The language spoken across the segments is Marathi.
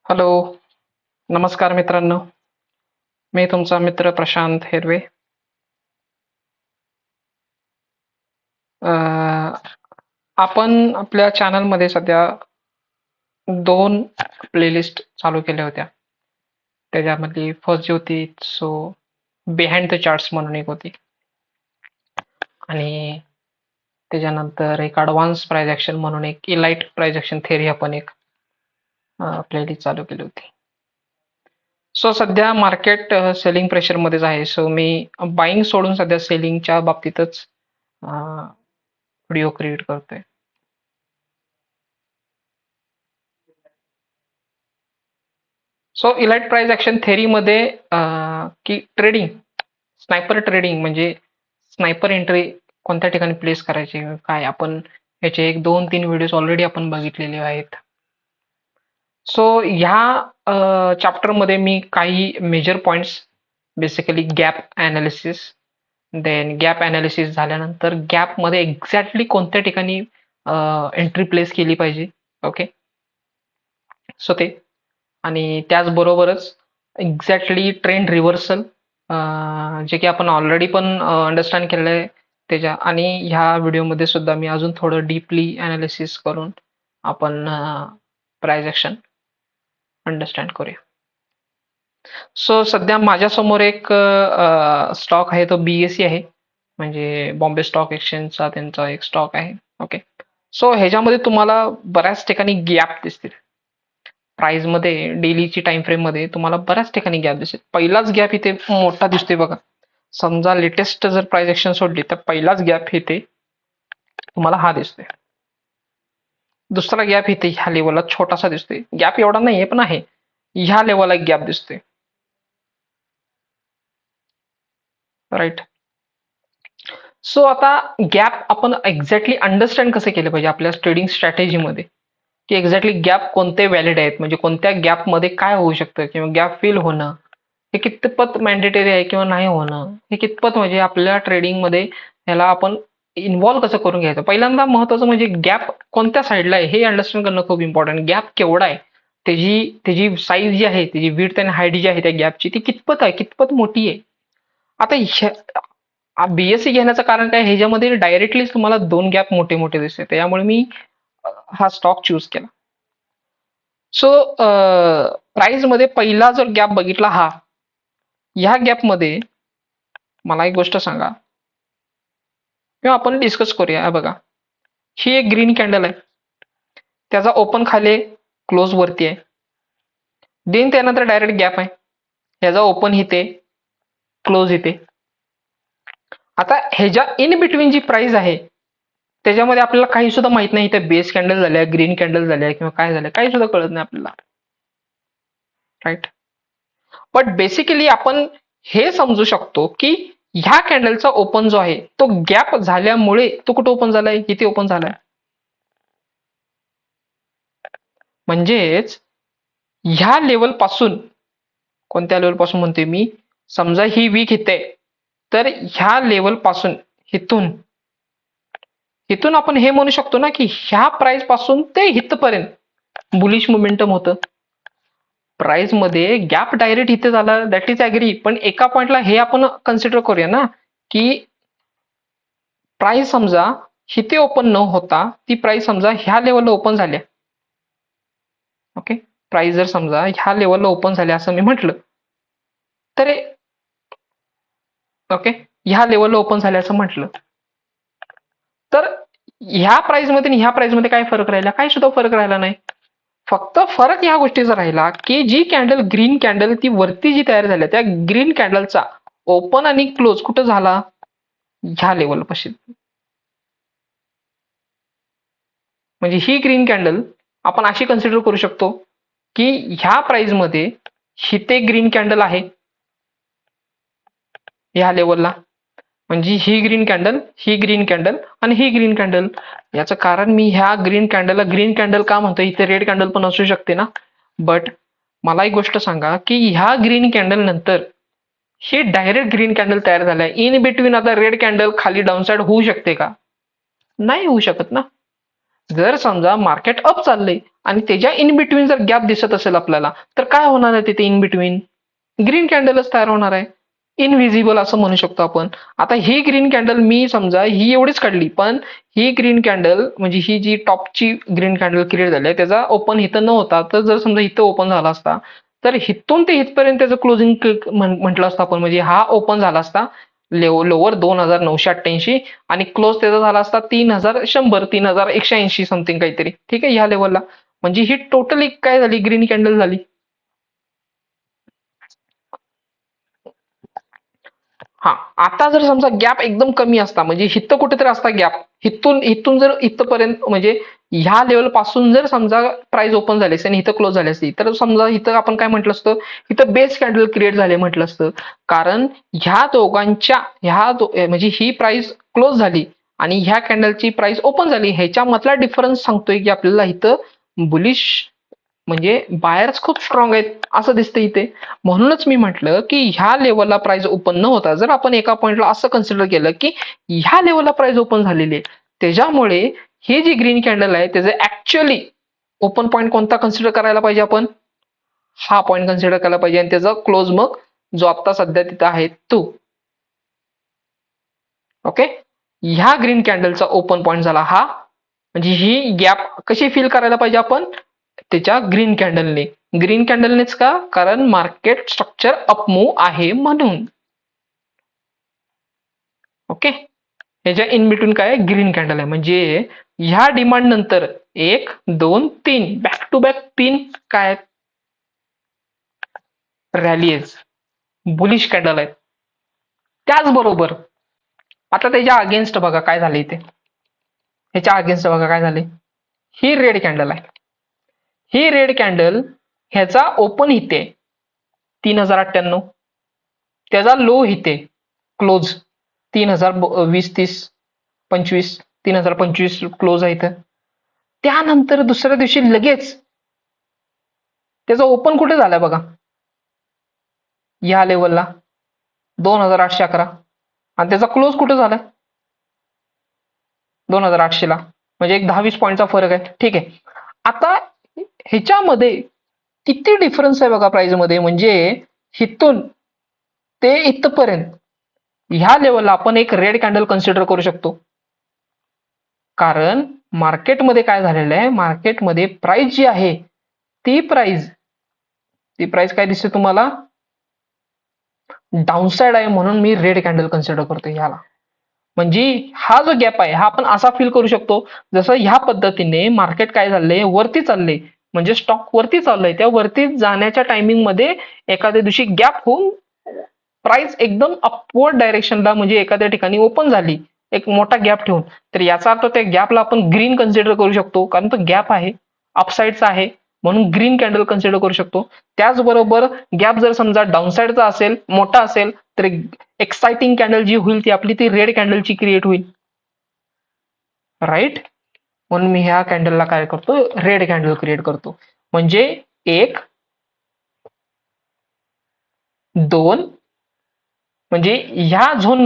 हॅलो, नमस्कार मित्रांनो. मी तुमचा मित्र प्रशांत हिरवे. आपण आपल्या चॅनलमध्ये सध्या दोन प्लेलिस्ट चालू केल्या होत्या. त्याच्यामधली फर्स्ट जी होती बिहाइंड द चार्ट्स म्हणून एक होती, आणि त्याच्यानंतर एक ॲडव्हान्स प्राइस ॲक्शन म्हणून एक इलाइट प्राइस ॲक्शन थेअरी आपण एक प्लेलिस्ट चालू केली होती. सध्या मार्केट सेलिंग प्रेशरमध्येच आहे. मी बाईंग सोडून सध्या सेलिंगच्या बाबतीतच व्हिडिओ क्रिएट करतोय. इलाइट प्राइस ॲक्शन थेअरीमध्ये की स्नायपर ट्रेडिंग म्हणजे स्नायपर एंट्री कोणत्या ठिकाणी प्लेस करायची, काय आपण याचे एक 2-3 व्हिडिओज ऑलरेडी आपण बघितलेले आहेत. ह्या चॅप्टरमध्ये मी काही major points, basically gap analysis, then gap analysis झाल्यानंतर गॅपमध्ये एक्झॅक्टली कोणत्या ठिकाणी एंट्री प्लेस केली पाहिजे. ओके, ते आणि त्याचबरोबरच एक्झॅक्टली ट्रेंड रिव्हर्सल, जे की आपण ऑलरेडी पण अंडरस्टँड केलेलं आहे त्याच्या, आणि ह्या व्हिडिओमध्ये सुद्धा मी अजून थोडं डीपली ॲनालिसिस करून आपण प्राइस ॲक्शन अंडरस्टँड करूया. सध्या माझ्यासमोर एक स्टॉक आहे, तो BSE आहे, म्हणजे बॉम्बे स्टॉक एक्सचेंजचा त्यांचा एक स्टॉक आहे. ओके, ह्याच्यामध्ये तुम्हाला बऱ्याच ठिकाणी गॅप दिसतील. प्राइस मध्ये डेलीची टाइम फ्रेम मध्ये तुम्हाला बऱ्याच ठिकाणी गॅप दिसेल. पहिलाच गॅप इथे मोठा दिसतोय बघा. समजा लेटेस्ट जर प्राइस ॲक्शन सोडली तर पहिलाच गॅप इथे तुम्हाला हा दिसतोय. दुसरा गॅप इथे ह्या लेवलला छोटासा दिसतोय. गॅप एवढा नाहीये पण आहे. ह्या लेवलला एक गॅप दिसतोय. राईट. आता गॅप आपण एक्झॅक्टली अंडरस्टँड कसं केलं पाहिजे आपल्या ट्रेडिंग स्ट्रॅटेजीमध्ये, की एक्झॅक्टली गॅप कोणते व्हॅलिड आहेत, म्हणजे कोणत्या गॅपमध्ये काय होऊ शकतं, किंवा गॅप फिल होणं हे कितपत मॅन्डेटरी आहे किंवा नाही होणं हे कितपत, म्हणजे आपल्या ट्रेडिंगमध्ये ह्याला आपण इन्व्हॉल्व कसं करून घ्यायचं. पहिल्यांदा महत्वाचं म्हणजे गॅप कोणत्या साईडला आहे हे अंडरस्टँड करणं खूप इम्पॉर्टंट. गॅप केवढा आहे, त्याची साईज जी आहे, त्याची विड्थ आणि हाईट जी आहे त्या गॅपची, ती कितपत आहे, कितपत मोठी आहे. आता BSE घेण्याचं कारण काय, ह्याच्यामध्ये डायरेक्टली तुम्हाला दोन गॅप मोठे मोठे दिसते, त्यामुळे मी हा स्टॉक चूज केला. प्राइस मध्ये पहिला जर गॅप बघितला ह्या गॅपमध्ये मला एक गोष्ट सांगा किंवा आपण डिस्कस करूया. बघा, ही एक ग्रीन कॅन्डल आहे, त्याचा ओपन खाली क्लोज वरती आहे, देन त्यानंतर डायरेक्ट गॅप आहे, ह्याचा ओपन इथे क्लोज इथे. आता ह्याच्या इन बिटवीन जी प्राइस आहे त्याच्यामध्ये आपल्याला काही सुद्धा माहित नाही, इथे बेस कॅन्डल झाल्या, ग्रीन कॅन्डल झाल्या किंवा काय झालं, काही सुद्धा कळत नाही आपल्याला. राईट. बट बेसिकली आपण हे समजू शकतो की ह्या कॅन्डलचा ओपन जो आहे तो गॅप झाल्यामुळे तो कुठे ओपन झालाय, इथे ओपन झालाय. म्हणजेच ह्या लेवल पासून, कोणत्या लेवल पासून म्हणतोय मी, समजा ही वीक इथे, तर ह्या लेवल पासून इथून आपण हे म्हणू शकतो ना की ह्या प्राइस पासून ते इथपर्यंत बुलिश मोमेंटम होतं. प्राइस मध्ये गॅप डायरेक्ट इथे झाला, दॅट इज ऍग्री, पण एका पॉइंटला हे आपण कन्सिडर करूया ना की प्राइस समजा इथे ओपन न होता ती प्राइस समजा ह्या लेवलला ओपन झाल्या. ओके, प्राइस जर समजा ह्या लेवलला ओपन झाल्या असं मी म्हटलं तर, ओके, ह्या लेवलला ओपन झाल्या असं म्हटलं तर ह्या प्राइस मध्ये आणि ह्या प्राइस मध्ये काय फरक राहिला, काही सुद्धा फरक राहिला नाही. फक्त फरक ह्या गोष्टीचा राहिला की जी कॅन्डल, ग्रीन कॅन्डल, ती वरती जी तयार झाल्या त्या ग्रीन कॅन्डलचा ओपन आणि क्लोज कुठं झाला, ह्या लेवल पाशी. म्हणजे ही ग्रीन कॅन्डल आपण अशी कन्सिडर करू शकतो की ह्या प्राइस मध्ये हिते ग्रीन कॅन्डल आहे ह्या लेवलला, म्हणजे ही ग्रीन कॅन्डल, ही ग्रीन कॅन्डल आणि ही ग्रीन कॅन्डल. याचं कारण मी ह्या ग्रीन कॅन्डलला ग्रीन कॅन्डल का म्हणतो, इथे रेड कॅन्डल पण असू शकते ना. बट मला एक गोष्ट सांगा की ह्या ग्रीन कॅन्डल नंतर ही डायरेक्ट ग्रीन कॅन्डल तयार झालाय, इन बिटवीन आता रेड कॅन्डल खाली डाऊनसाइड होऊ शकते का, नाही होऊ शकत ना. जर समजा मार्केट अप चाललंय आणि त्याच्या इन बिटवीन जर गॅप दिसत असेल आपल्याला, तर काय होणार आहे तिथे इन बिटवीन? ग्रीन कॅन्डलच तयार होणार आहे. इनव्हिजिबल असं म्हणू शकतो आपण. आता ही ग्रीन कॅन्डल मी समजा ही एवढीच काढली, पण ही ग्रीन कॅन्डल म्हणजे ही जी टॉपची ग्रीन कॅन्डल क्रिएट झाली आहे त्याचा ओपन इथं न होता, तर जर समजा इथं ओपन झाला असता, तर इथून ते इथपर्यंत त्याचं क्लोजिंग म्हटलं असतं आपण, म्हणजे हा ओपन झाला असता लोअर 2988 आणि क्लोज त्याचा झाला असता 3100, 3180 समथिंग काहीतरी. ठीक आहे, ह्या लेवलला. म्हणजे ही टोटली काय झाली, ग्रीन कॅन्डल झाली. हा, आता जर समजा गॅप एकदम कमी असता, म्हणजे हिथं कुठेतरी असता गॅप, इथून इथून जर इथपर्यंत म्हणजे ह्या लेवल पासून जर समजा प्राइस ओपन झाली असती आणि इथं क्लोज झाली असती, तर समजा इथं आपण काय म्हटलं असतं, इथं बेस कॅन्डल क्रिएट झाले म्हटलं असतं. कारण ह्या दोघांच्या म्हणजे ही प्राइस क्लोज झाली आणि ह्या कॅन्डलची प्राइस ओपन झाली, ह्याच्यामधला डिफरन्स सांगतोय की आपल्याला इथं बुलिश म्हणजे बायर्स खूप स्ट्रॉंग आहेत असं दिसतं इथे. म्हणूनच मी म्हटलं की ह्या लेवलला प्राइस ओपन न होता जर आपण एका पॉइंटला असं कन्सिडर केलं की ह्या लेवलला प्राइस ओपन झालेली आहे, त्याच्यामुळे ही जी ग्रीन कॅन्डल आहे त्याचं ऍक्च्युअली ओपन पॉईंट कोणता कन्सिडर करायला पाहिजे आपण? हा पॉईंट कन्सिडर करायला पाहिजे आणि त्याचा क्लोज मग जो आता सध्या तिथं आहे तो. ओके, ह्या ग्रीन कॅन्डलचा ओपन पॉईंट झाला हा. म्हणजे ही गॅप कशी फिल करायला पाहिजे आपण? त्याच्या ग्रीन कॅन्डलने. ग्रीन कॅन्डलनेच का? कारण मार्केट स्ट्रक्चर अपमूव्ह आहे म्हणून. ओके, ह्याच्या इन बिटवीन काय आहे? ग्रीन कॅन्डल आहे. म्हणजे ह्या डिमांड नंतर 1 2 3 बॅक टू बॅक 3 काय रॅली आहे, बुलिश कॅन्डल आहेत. त्याचबरोबर आता त्याच्या अगेन्स्ट बघा काय झाले इथे, ह्याच्या अगेन्स्ट बघा काय झाले. ही रेड कॅन्डल आहे. ही रेड कॅन्डल ह्याचा ओपन इथे 3098, त्याचा लो इथे क्लोज 3020 30 25 3025 क्लोज आहे इथं. त्यानंतर दुसऱ्या दिवशी लगेच त्याचा ओपन कुठे झालाय बघा, या लेवलला 2811 आणि त्याचा क्लोज कुठे झालाय 2800 ला. म्हणजे एक 10-20 पॉईंटचा फरक आहे. ठीक आहे, आता ह्याच्यामध्ये किती डिफरन्स आहे बघा प्राइस मध्ये. म्हणजे इथून ते इथपर्यंत ह्या लेवलला आपण एक रेड कॅन्डल कन्सिडर करू शकतो. कारण मार्केटमध्ये काय झालेलं आहे, मार्केटमध्ये प्राइस जी आहे ती प्राइस काय दिसते तुम्हाला, डाऊनसाइड आहे. म्हणून मी रेड कॅन्डल कन्सिडर करतो ह्याला. म्हणजे हा जो गॅप आहे हा आपण असा फील करू शकतो जसं ह्या पद्धतीने मार्केट काय झालंय, वरती चाललंय. म्हणजे स्टॉक वरती चाललंय, त्या वरती जाण्याच्या टायमिंग मध्ये एखाद्या दिवशी गॅप होऊन प्राइस एकदम अपवर्ड डायरेक्शनला म्हणजे एखाद्या ठिकाणी ओपन झाली एक मोठा गॅप ठेवून, तर याचा अर्थ त्या गॅपला आपण ग्रीन कन्सिडर करू शकतो. कारण तो गॅप आहे, अपसाइडचा आहे, म्हणून ग्रीन कॅन्डल कन्सिडर करू शकतो. त्याचबरोबर गॅप जर समजा डाऊनसाइडचा असेल, मोठा असेल, तर एक्साइटिंग कॅन्डल जी होईल ती आपली ती रेड कॅन्डलची क्रिएट होईल. राईट, म्हणून मी ह्या कॅन्डलला काय करतो, रेड कॅन्डल क्रिएट करतो. म्हणजे 1 2 म्हणजे ह्या झोन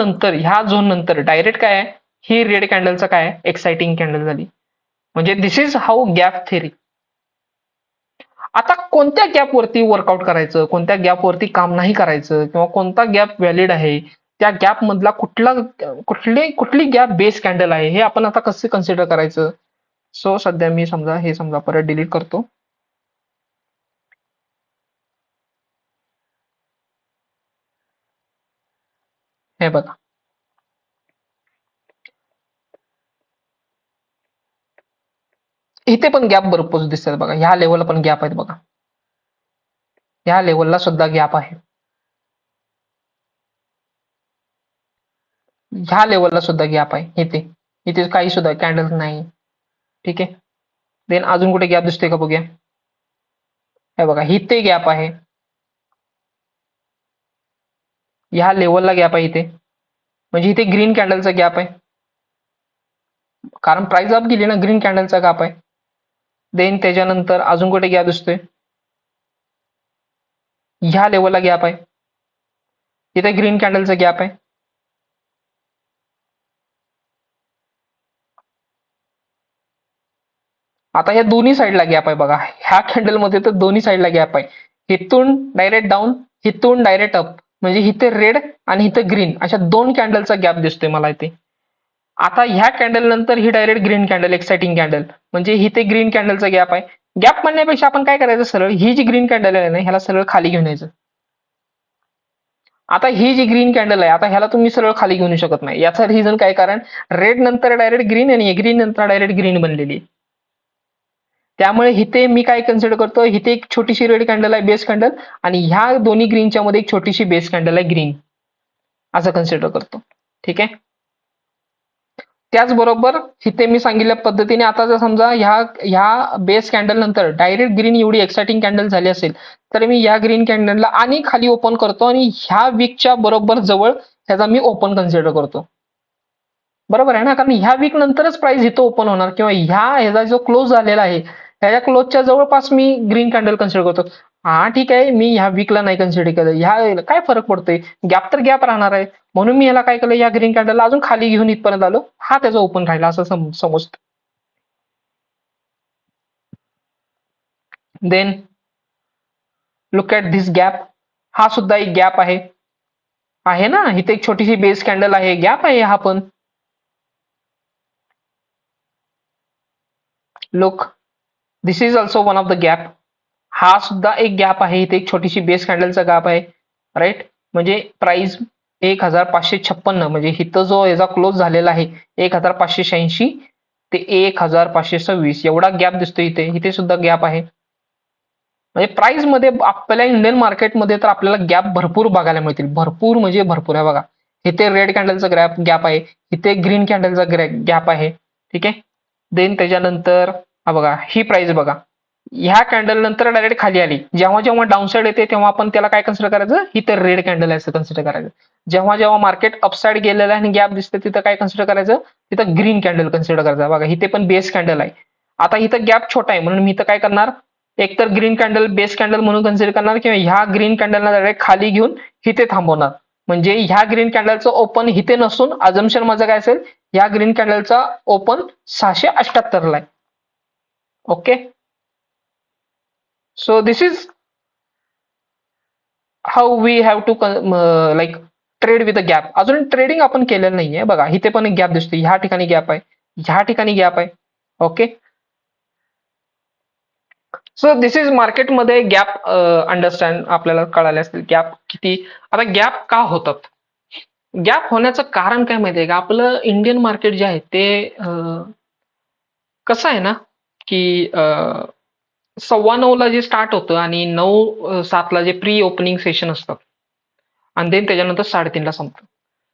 नंतर डायरेक्ट काय आहे, ही रेड कॅन्डलचं काय आहे, एक्साइटिंग कॅन्डल झाली. म्हणजे दिस इज हाऊ गॅप थेरी. आता कोणत्या गॅप वरती वर्कआउट करायचं, कोणत्या गॅप वरती काम नाही करायचं, किंवा कोणता गॅप व्हॅलिड आहे, त्या गॅप मधला कुठली गॅप बेस कॅन्डल आहे, हे आपण आता कसं कन्सिडर करायचं. सो सध्या मी समजा परत डिलीट करतो. हे बघा, इथे पण गॅप भरपूर दिसतात बघा. ह्या लेवलला पण गॅप आहेत बघा, ह्या लेवलला सुद्धा गॅप आहे, ह्या लेवलला सुद्धा गॅप आहे. इथे इथे काही सुद्धा कॅन्डल नाही. ठीक आहे, देन अजून कुठे गॅप दिसतोय का बघूया. हे बघा, इथे गॅप आहे, ह्या लेवलला गॅप आहे इथे. म्हणजे इथे ग्रीन कॅन्डलचा गॅप आहे, कारण प्राइस अप गेली ना, ग्रीन कॅन्डलचा गॅप आहे. देन त्याच्यानंतर अजून कुठे गॅप दिसतोय, ह्या लेवलला गॅप आहे, इथे ग्रीन कॅन्डलचा गॅप आहे. आता ह्या दोन्ही साईडला गॅप आहे बघा, ह्या कॅन्डल मध्ये तर दोन्ही साईडला गॅप आहे, इथून डायरेक्ट डाऊन, इथून डायरेक्ट अप, म्हणजे इथे रेड आणि इथे ग्रीन अशा दोन कॅन्डलचा गॅप दिसतोय मला इथे. आता ह्या कॅन्डल नंतर ही direct green candle, exciting candle, म्हणजे इथे ग्रीन कॅन्डलचा गॅप आहे. गॅप म्हणण्यापेक्षा आपण काय करायचं, सरळ ही जी ग्रीन कॅन्डल आहे ना ह्याला सरळ खाली घेऊन यायचं. आता ही जी ग्रीन कॅन्डल आहे, आता ह्याला तुम्ही सरळ खाली घेऊन शकत नाही. याचा रिझन काय, कारण रेड नंतर डायरेक्ट ग्रीन आणि ग्रीन नंतर डायरेक्ट ग्रीन बनलेली. त्यामुळे इथे मी काय कन्सिडर करतो, इथे एक छोटीशी रेड कॅन्डल आहे बेस कॅन्डल, आणि ह्या दोन्ही ग्रीनच्या मध्ये एक छोटीशी बेस कॅन्डल आहे ग्रीन, असं कन्सिडर करतो. ठीक आहे. त्याचबरोबर इथे मी सांगितल्या पद्धतीने आता जर समजा ह्या बेस कॅन्डल नंतर डायरेक्ट ग्रीन एवढी एक्साइटिंग कॅन्डल झाली असेल, तर मी या ग्रीन कॅन्डलला आणि खाली ओपन करतो आणि ह्या वीकच्या बरोबर जवळ ह्याचा मी ओपन कन्सिडर करतो. बरोबर आहे ना, कारण ह्या वीक नंतरच प्राइस इथं ओपन होणार, किंवा ह्याचा जो क्लोज झालेला आहे ह्याच्या क्लोजच्या जवळपास मी ग्रीन कॅन्डल कन्सिडर करतो. हा ठीक आहे, मी ह्या वीकला नाही कन्सिडर केलं, ह्या काय फरक पडतोय, गॅप तर गॅप राहणार आहे, म्हणून मी ह्याला काय केलं, या ग्रीन कॅन्डलला अजून खाली घेऊन इथपर्यंत आलो, हा त्याचा ओपन राहिला असं समजतो. Then look at this gap, हा सुद्धा एक गॅप आहे, आहे ना, इथे एक छोटीशी बेस कॅन्डल आहे, गॅप आहे हा पण. Look, this is also one of the gap, हा सुद्धा एक गॅप आहे, इथे एक छोटीशी बेस कॅन्डलचा गॅप आहे, राईट. म्हणजे प्राइस 1556, म्हणजे इथं जो याचा क्लोज झालेला आहे 1586 ते 1526 एवढा गॅप दिसतो, इथे इथे सुद्धा गॅप आहे. म्हणजे प्राइस मध्ये आपल्या इंडियन मार्केटमध्ये तर आपल्याला गॅप भरपूर बघायला मिळतील, भरपूर म्हणजे भरपूर आहे बघा. इथे रेड कॅन्डलचा गॅप आहे, इथे ग्रीन कॅन्डलचा गॅप आहे. ठीक आहे. देन त्याच्यानंतर हा बघा, ही प्राइस बघा, ह्या कॅन्डल नंतर डायरेक्ट खाली आली, जेव्हा जेव्हा डाऊन साइड येते तेव्हा आपण त्याला काय कन्सिडर करायचं, ही तर रेड कॅन्डल आहे असं कन्सिडर करायचं. जेव्हा जेव्हा मार्केट अपसाइड गेलेलं आहे आणि गॅप दिसते तिथं काय कन्सिडर करायचं, तिथं ग्रीन कॅन्डल कन्सिडर करायचं. बघा इथे पण बेस कॅन्डल आहे, आता इथं गॅप छोटा आहे म्हणून मी इथं काय करणार, एक तर ग्रीन कॅन्डल बेस कॅन्डल म्हणून कन्सिडर करणार, किंवा ह्या ग्रीन कॅन्डलला डायरेक्ट खाली घेऊन इथे थांबवणार. म्हणजे ह्या ग्रीन कॅन्डलचं ओपन इथे नसून अजम्पशन माझं काय असेल, ह्या ग्रीन कॅन्डलचा ओपन 678 ला आहे. Okay, so this is how we have to like trade with a gap. अजून ट्रेडिंग आपण केलेलं नाहीये बघा, इथे पण एक गॅप दिसतो, ह्या ठिकाणी गॅप आहे, ह्या ठिकाणी गॅप आहे. ओके, सो दिस इज मार्केटमध्ये गॅप अंडरस्टँड आपल्याला कळाले असतील गॅप किती. आता गॅप का होतात, गॅप होण्याचं कारण काय माहितीये का, आपलं इंडियन मार्केट जे आहे ते कसं आहे ना, की 9:15 ला जे स्टार्ट होतं आणि 9:07 ला जे प्री ओपनिंग सेशन असतात, आणि देन त्याच्यानंतर 3:30 ला संपतं.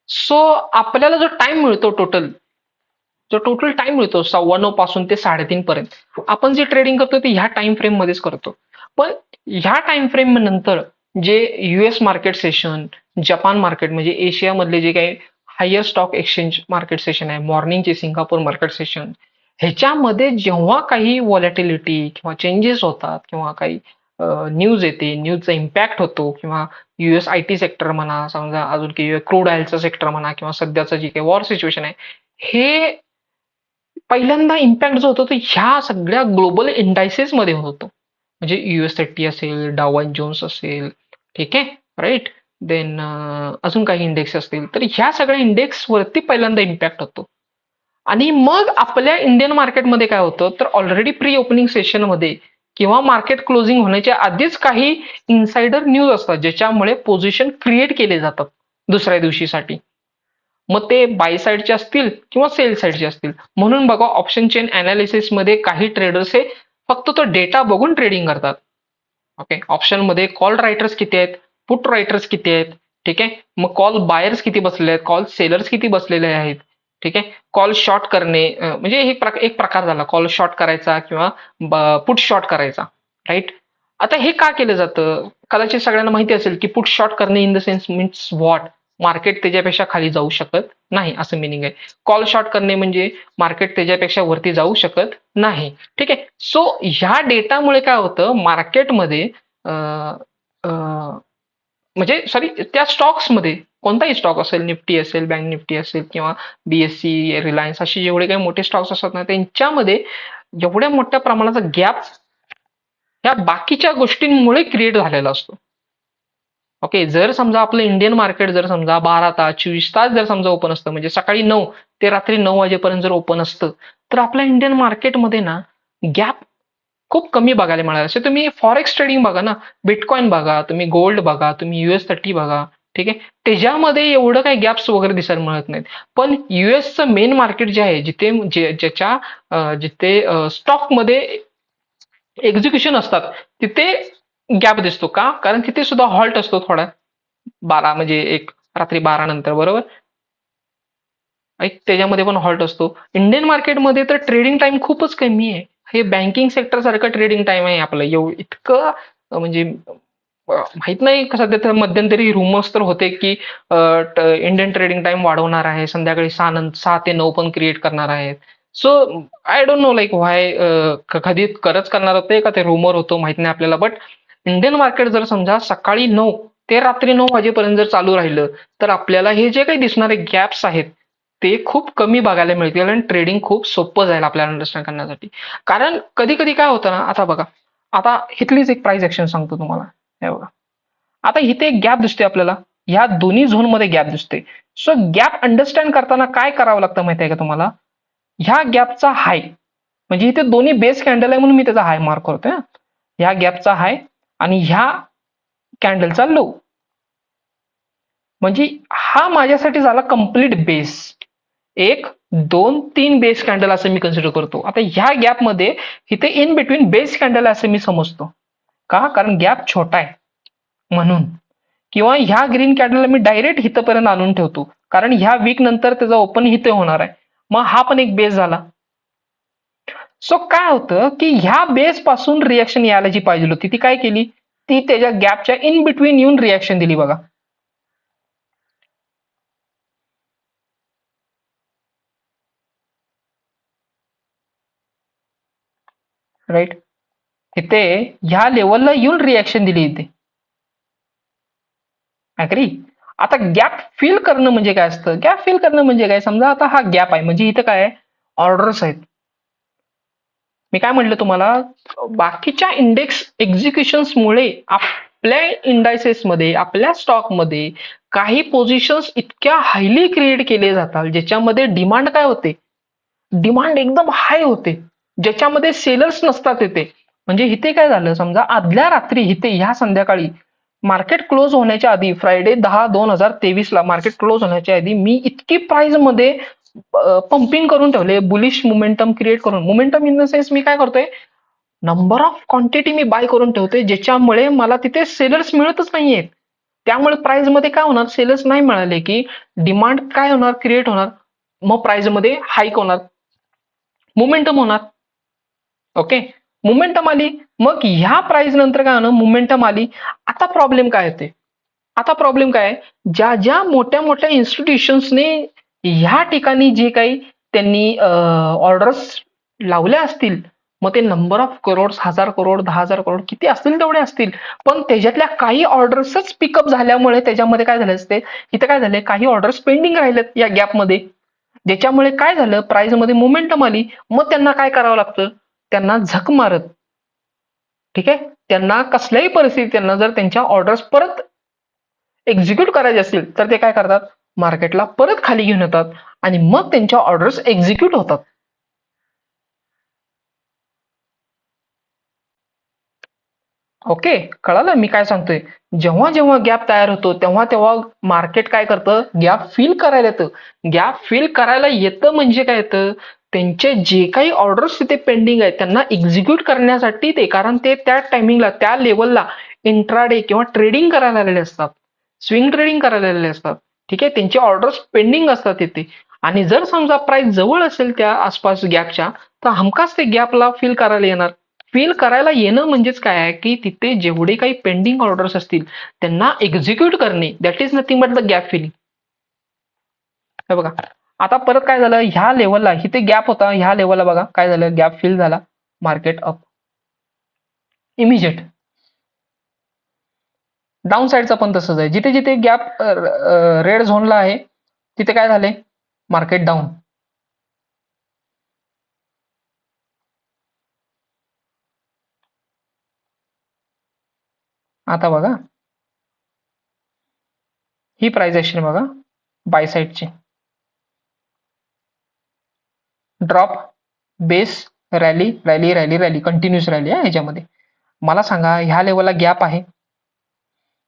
सो आपल्याला जो टाइम मिळतो टोटल टाइम मिळतो 9:15 पासून ते 3:30 पर्यंत, आपण जे ट्रेडिंग करतो ते ह्या टाइम फ्रेम मध्येच करतो. पण ह्या टाइम फ्रेम नंतर जे US market session, Japan market म्हणजे एशिया मधले जे काही higher stock exchange market session आहे, मॉर्निंगचे सिंगापूर मार्केट सेशन, ह्याच्यामध्ये जेव्हा काही व्हॉलॅटिलिटी किंवा चेंजेस होतात किंवा काही न्यूज येते, न्यूजचा इम्पॅक्ट होतो, किंवा युएस आय टी सेक्टर म्हणा, समजा अजून काही क्रूड ऑइलचं सेक्टर म्हणा, किंवा सध्याचं जे काही वॉर सिच्युएशन आहे, हे पहिल्यांदा इम्पॅक्ट जो होतो तो ह्या सगळ्या ग्लोबल इंडायसेस मध्ये होतो. म्हणजे US30 असेल, डाव जोन्स असेल, ठीक आहे, राईट. देन अजून काही इंडेक्स असतील, तर ह्या सगळ्या इंडेक्स वरती पहिल्यांदा इम्पॅक्ट होतो. आणि मग आपल्या इंडियन मार्केटमध्ये काय होतं, तर ऑलरेडी प्री ओपनिंग सेशन मध्ये किंवा मार्केट क्लोजिंग होण्याच्या आधीच काही इन्साइडर न्यूज असतात, ज्याच्यामुळे पोझिशन क्रिएट केले जातात दुसऱ्या दिवशीसाठी. मग ते बाय साईडचे असतील किंवा सेल साईडचे असतील. म्हणून बघा, ऑप्शन चेन अनालिसिस मध्ये काही ट्रेडर्स हे फक्त तो डेटा बघून ट्रेडिंग करतात. ओके, ऑप्शन मध्ये कॉल रायटर्स किती आहेत, पुट रायटर्स किती आहेत, ठीक आहे, मग कॉल बायर्स किती बसलेले आहेत, कॉल सेलर्स किती बसलेले आहेत, ठीक आहे. कॉल शॉर्ट करणे म्हणजे एक प्रकार झाला कॉल शॉर्ट करायचा किंवा पुट शॉर्ट करायचा, राईट. आता हे का केलं जातं, कदाचित सगळ्यांना माहिती असेल की पुट शॉर्ट करणे in the sense means what, market त्याच्यापेक्षा खाली जाऊ शकत नाही असं मिनिंग आहे. कॉल शॉर्ट करणे म्हणजे मार्केट त्याच्यापेक्षा वरती जाऊ शकत नाही, ठीक आहे. सो ह्या डेटामुळे काय होतं मार्केटमध्ये, म्हणजे सॉरी त्या स्टॉक्समध्ये, कोणताही स्टॉक असेल, निफ्टी असेल, बँक निफ्टी असेल, किंवा BSE, रिलायन्स, असे जेवढे काही मोठे स्टॉक्स असतात ना, त्यांच्यामध्ये एवढ्या मोठ्या प्रमाणाचा गॅप ह्या बाकीच्या गोष्टींमुळे क्रिएट झालेला असतो. ओके, जर समजा आपलं इंडियन मार्केट जर समजा 12 तास 24 तास जर समजा ओपन असतं, म्हणजे सकाळी 9 ते रात्री 9 वाजेपर्यंत जर ओपन असतं, तर आपल्या इंडियन मार्केटमध्ये ना गॅप खूप कमी बघायला मिळालं. असे तुम्ही फॉरेक्स ट्रेडिंग बघा ना, बिटकॉइन बघा, तुम्ही गोल्ड बघा, तुम्ही US30 बघा, ठीक आहे, त्याच्यामध्ये एवढं काही गॅप्स वगैरे दिसायला मिळत नाहीत. पण युएसचं मेन मार्केट जे आहे, जिथे जिथे स्टॉकमध्ये एक्झिक्युशन असतात, तिथे गॅप दिसतो. का? कारण तिथे सुद्धा हॉल्ट असतो थोडा, 12 म्हणजे एक रात्री 12 नंतर, बरोबर. त्याच्यामध्ये पण हॉल्ट असतो. इंडियन मार्केटमध्ये तर ट्रेडिंग टाइम खूपच कमी आहे. हे बँकिंग सेक्टर सारखं ट्रेडिंग टाइम आहे आपलं, इतकं म्हणजे माहित नाही कसं. त्यात मध्यंतरी रुमर्स तर होते की इंडियन ट्रेडिंग टाइम वाढवणार आहे, संध्याकाळी 6 ते 9 पण क्रिएट करणार आहेत. So I don't know like why, कधी खरंच करणार होते का ते रुमर होतो माहित नाही आपल्याला. बट इंडियन मार्केट जर समजा सकाळी 9 ते रात्री 9 वाजेपर्यंत जर चालू राहिलं, तर आपल्याला हे जे काही दिसणारे गॅप्स आहेत ते खूप कमी बघायला मिळतील आणि ट्रेडिंग खूप सोपं जाईल आपल्याला अंडरस्टँड करण्यासाठी. कारण कधी कधी काय होतं ना, आता बघा, आता इथलीच एक प्राइस ऍक्शन सांगतो तुम्हाला. हे बघा, आता इथे एक गॅप दिसते आपल्याला, ह्या दोन्ही झोन मध्ये गॅप दिसते. सो गॅप अंडरस्टँड करताना काय करावं लागतं माहिती आहे का तुम्हाला? ह्या गॅपचा हाय, म्हणजे इथे दोन्ही बेस कॅन्डल आहे म्हणून मी त्याचा हाय मार्क करतोय. ह्या गॅपचा हाय आणि ह्या कॅन्डलचा लो, म्हणजे हा माझ्यासाठी झाला कम्प्लीट बेस. 1 2 3 बेस कॅन्डल असं मी कन्सिडर करतो. आता ह्या गॅपमध्ये इथे इन बिटवीन बेस कॅन्डल असं मी समजतो. का? कारण गॅप छोटा आहे म्हणून. किंवा ह्या ग्रीन कॅन्डलला मी डायरेक्ट इथपर्यंत आणून ठेवतो, कारण ह्या वीक नंतर त्याचा ओपन इथे होणार आहे. मग हा पण एक बेस झाला. सो काय होतं की ह्या बेस पासून रिएक्शन यायला जी पाहिजे होती ती काय केली, ती त्याच्या गॅपच्या इन बिटवीन येऊन रिएक्शन दिली बघा. राईट, इथे ह्या लेवलला येऊन रिएक्शन दिली इथे. ऍग्री. आता गॅप फिल करणं म्हणजे काय असतं? गॅप फिल करणं म्हणजे काय, समजा आता हा गॅप आहे, म्हणजे इथं काय ऑर्डर्स आहेत. मी काय म्हटलं तुम्हाला, बाकीच्या इंडेक्स एक्झिक्युशन्समुळे आपल्या इंडायसेसमध्ये, आपल्या स्टॉकमध्ये काही पोझिशन्स इतक्या हायली क्रिएट केले जातात ज्याच्यामध्ये डिमांड काय होते, डिमांड एकदम हाय होते, ज्याच्यामध्ये सेलर्स नसतात इथे. म्हणजे इथे काय झालं, समजा आदल्या रात्री इथे ह्या संध्याकाळी मार्केट क्लोज होण्याच्या आधी, फ्रायडे 10/2/2023 ला मार्केट क्लोज होण्याच्या आधी मी इतकी प्राइस मध्ये पंपिंग करून ठेवले, बुलिश मोमेंटम क्रिएट करून. मोमेंटम इन द सेन्स मी काय करतोय, नंबर ऑफ क्वांटिटी मी बाय करून ठेवतोय, ज्याच्यामुळे मला तिथे सेलर्स मिळतच नाहीयेत. त्यामुळे प्राइस मध्ये काय होणार, सेलर्स नाही मिळाले की डिमांड काय होणार, क्रिएट होणार, मग प्राइस मध्ये हाईक होणार, मोमेंटम होणार. ओके, मोमेंटम आली, मग ह्या प्राइस नंतर काय होणार, मोमेंटम आली. आता प्रॉब्लेम काय येते, आता प्रॉब्लेम काय आहे, ज्या ज्या मोठ्या मोठ्या इन्स्टिट्यूशन्सने ह्या ठिकाणी जे काही त्यांनी ऑर्डर्स लावल्या असतील, मग ते नंबर ऑफ करोड, 1000 करोड, 10,000 करोड किती असतील तेवढे असतील, पण त्याच्यातल्या काही ऑर्डर्सच पिकअप झाल्यामुळे त्याच्यामध्ये काय झालं असते, इथे काय झाले, काही ऑर्डर्स पेंडिंग राहिलेत या गॅपमध्ये, ज्याच्यामुळे काय झालं, प्राइस मध्ये मोमेंटम आली. मग त्यांना काय करावं लागतं, त्यांना झक मारत, ठीक आहे, त्यांना कसल्याही परिस्थितीत त्यांना जर त्यांच्या ऑर्डर्स परत एक्झिक्यूट करायचे असतील तर ते काय करतात, मार्केटला परत खाली घेऊन येतात आणि मग त्यांच्या ऑर्डर्स एक्झिक्यूट होतात. ओके, कळालं मी काय सांगतोय. जेव्हा जेव्हा गॅप तयार होतो तेव्हा तेव्हा मार्केट काय करतं, गॅप फिल करायला येतं. गॅप फिल करायला येतं म्हणजे काय येतं, त्यांचे जे काही ऑर्डर्स तिथे पेंडिंग आहेत त्यांना एक्झिक्यूट करण्यासाठी ते, कारण ते त्या टायमिंगला त्या लेवलला इंट्राडे किंवा ट्रेडिंग करायला आलेले असतात, स्विंग ट्रेडिंग करायला आलेले असतात. ठीक आहे, त्यांचे ऑर्डर्स पेंडिंग असतात तिथे. आणि जर समजा प्राइस जवळ असेल त्या आसपास गॅपच्या, तर हमखास ते गॅपला फिल करायला येणार. फिल करायला येणं म्हणजेच काय आहे की तिथे जेवढे काही पेंडिंग ऑर्डर्स असतील त्यांना एक्झिक्यूट करणे, that is nothing but the gap filling. हे बघा, आता परत काय झालं, ह्या लेवलला इथे गॅप होता, ह्या लेवलला बघा काय झालं, गॅप फिल झाला, मार्केट अप इमिजिएट. डाऊन साईडचा पण तसंच आहे, जिथे जिथे गॅप रेड झोनला आहे तिथे काय झाले, मार्केट डाऊन. आता बघा, ही प्राइस ऍक्शन बघा, बाय साईडची drop, base, rally rally rally rally, continuous rally आहे ह्याच्यामध्ये. मला सांगा, ह्या लेवलला गॅप आहे,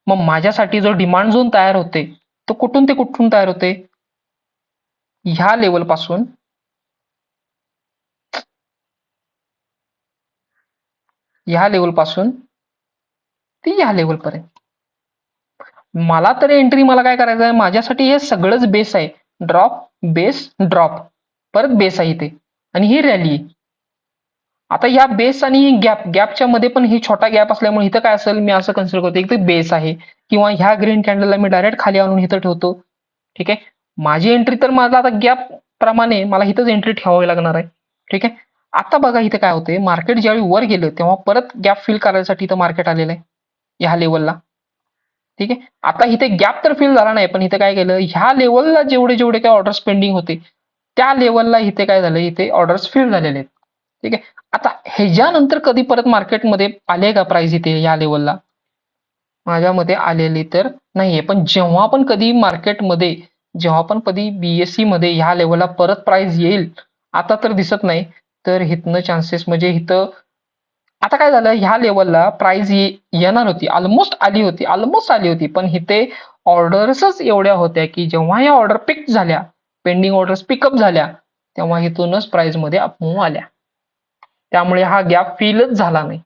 मग माझ्यासाठी जो डिमांड झोन तयार होते तो कुठून ते कुठून तयार होते? ह्या लेवल पासून ह्या लेवल पासून ती ह्या लेवल पर्यंत. मला तर एंट्री मला काय करायचं आहे, माझ्यासाठी हे सगळंच बेस आहे. ड्रॉप, बेस, ड्रॉप, परत बेस आहे इथे, आणि ही रॅली. आता या बेस आणि गॅप, गॅपच्या मध्ये पण ही छोटा गॅप असल्यामुळे इथं काय असेल, मी असं कन्सिडर करतो एक बेस आहे, किंवा ह्या ग्रीन कॅन्डलला मी डायरेक्ट खाली आणून इथं ठेवतो. ठीक आहे, माझी एंट्री तर माझा आता गॅप प्रमाणे मला इथंच एंट्री ठेवावी लागणार आहे. ठीक आहे, आता बघा इथे काय होते, मार्केट ज्यावेळी वर गेलं तेव्हा परत गॅप फिल करायसाठी इथं मार्केट आलेलं आहे ह्या लेवलला. ठीक आहे, आता इथे गॅप तर फिल झाला नाही, पण इथे काय केलं, ह्या लेवलला जेवढे जेवढे काही ऑर्डर्स पेंडिंग होते त्या लेवलला इथे काय झालं, इथे ऑर्डर्स फिल झालेले आहेत. ठीक आहे, आता ह्याच्यानंतर कधी परत मार्केटमध्ये आले का प्राइस इथे या लेवलला? माझ्या मते आलेली तर नाहीये. पण जेव्हा पण कधी मार्केटमध्ये, जेव्हा पण कधी बीएससी मध्ये ह्या लेवलला परत प्राइस येईल, आता तर दिसत नाही, तर इथनं चान्सेस म्हणजे इथं आता काय झालं, ह्या लेवलला प्राइस येणार होती, ऑलमोस्ट आली होती, पण इथे ऑर्डर्सच एवढ्या होत्या की जेव्हा या ऑर्डर पिक झाल्या, पेंडिंग ऑर्डर्स पिकअप झाल्या, तेव्हा इथूनच प्राइस मध्ये अपमूव्ह आल्या. त्यामुळे हा गॅप फिलच झाला नाही.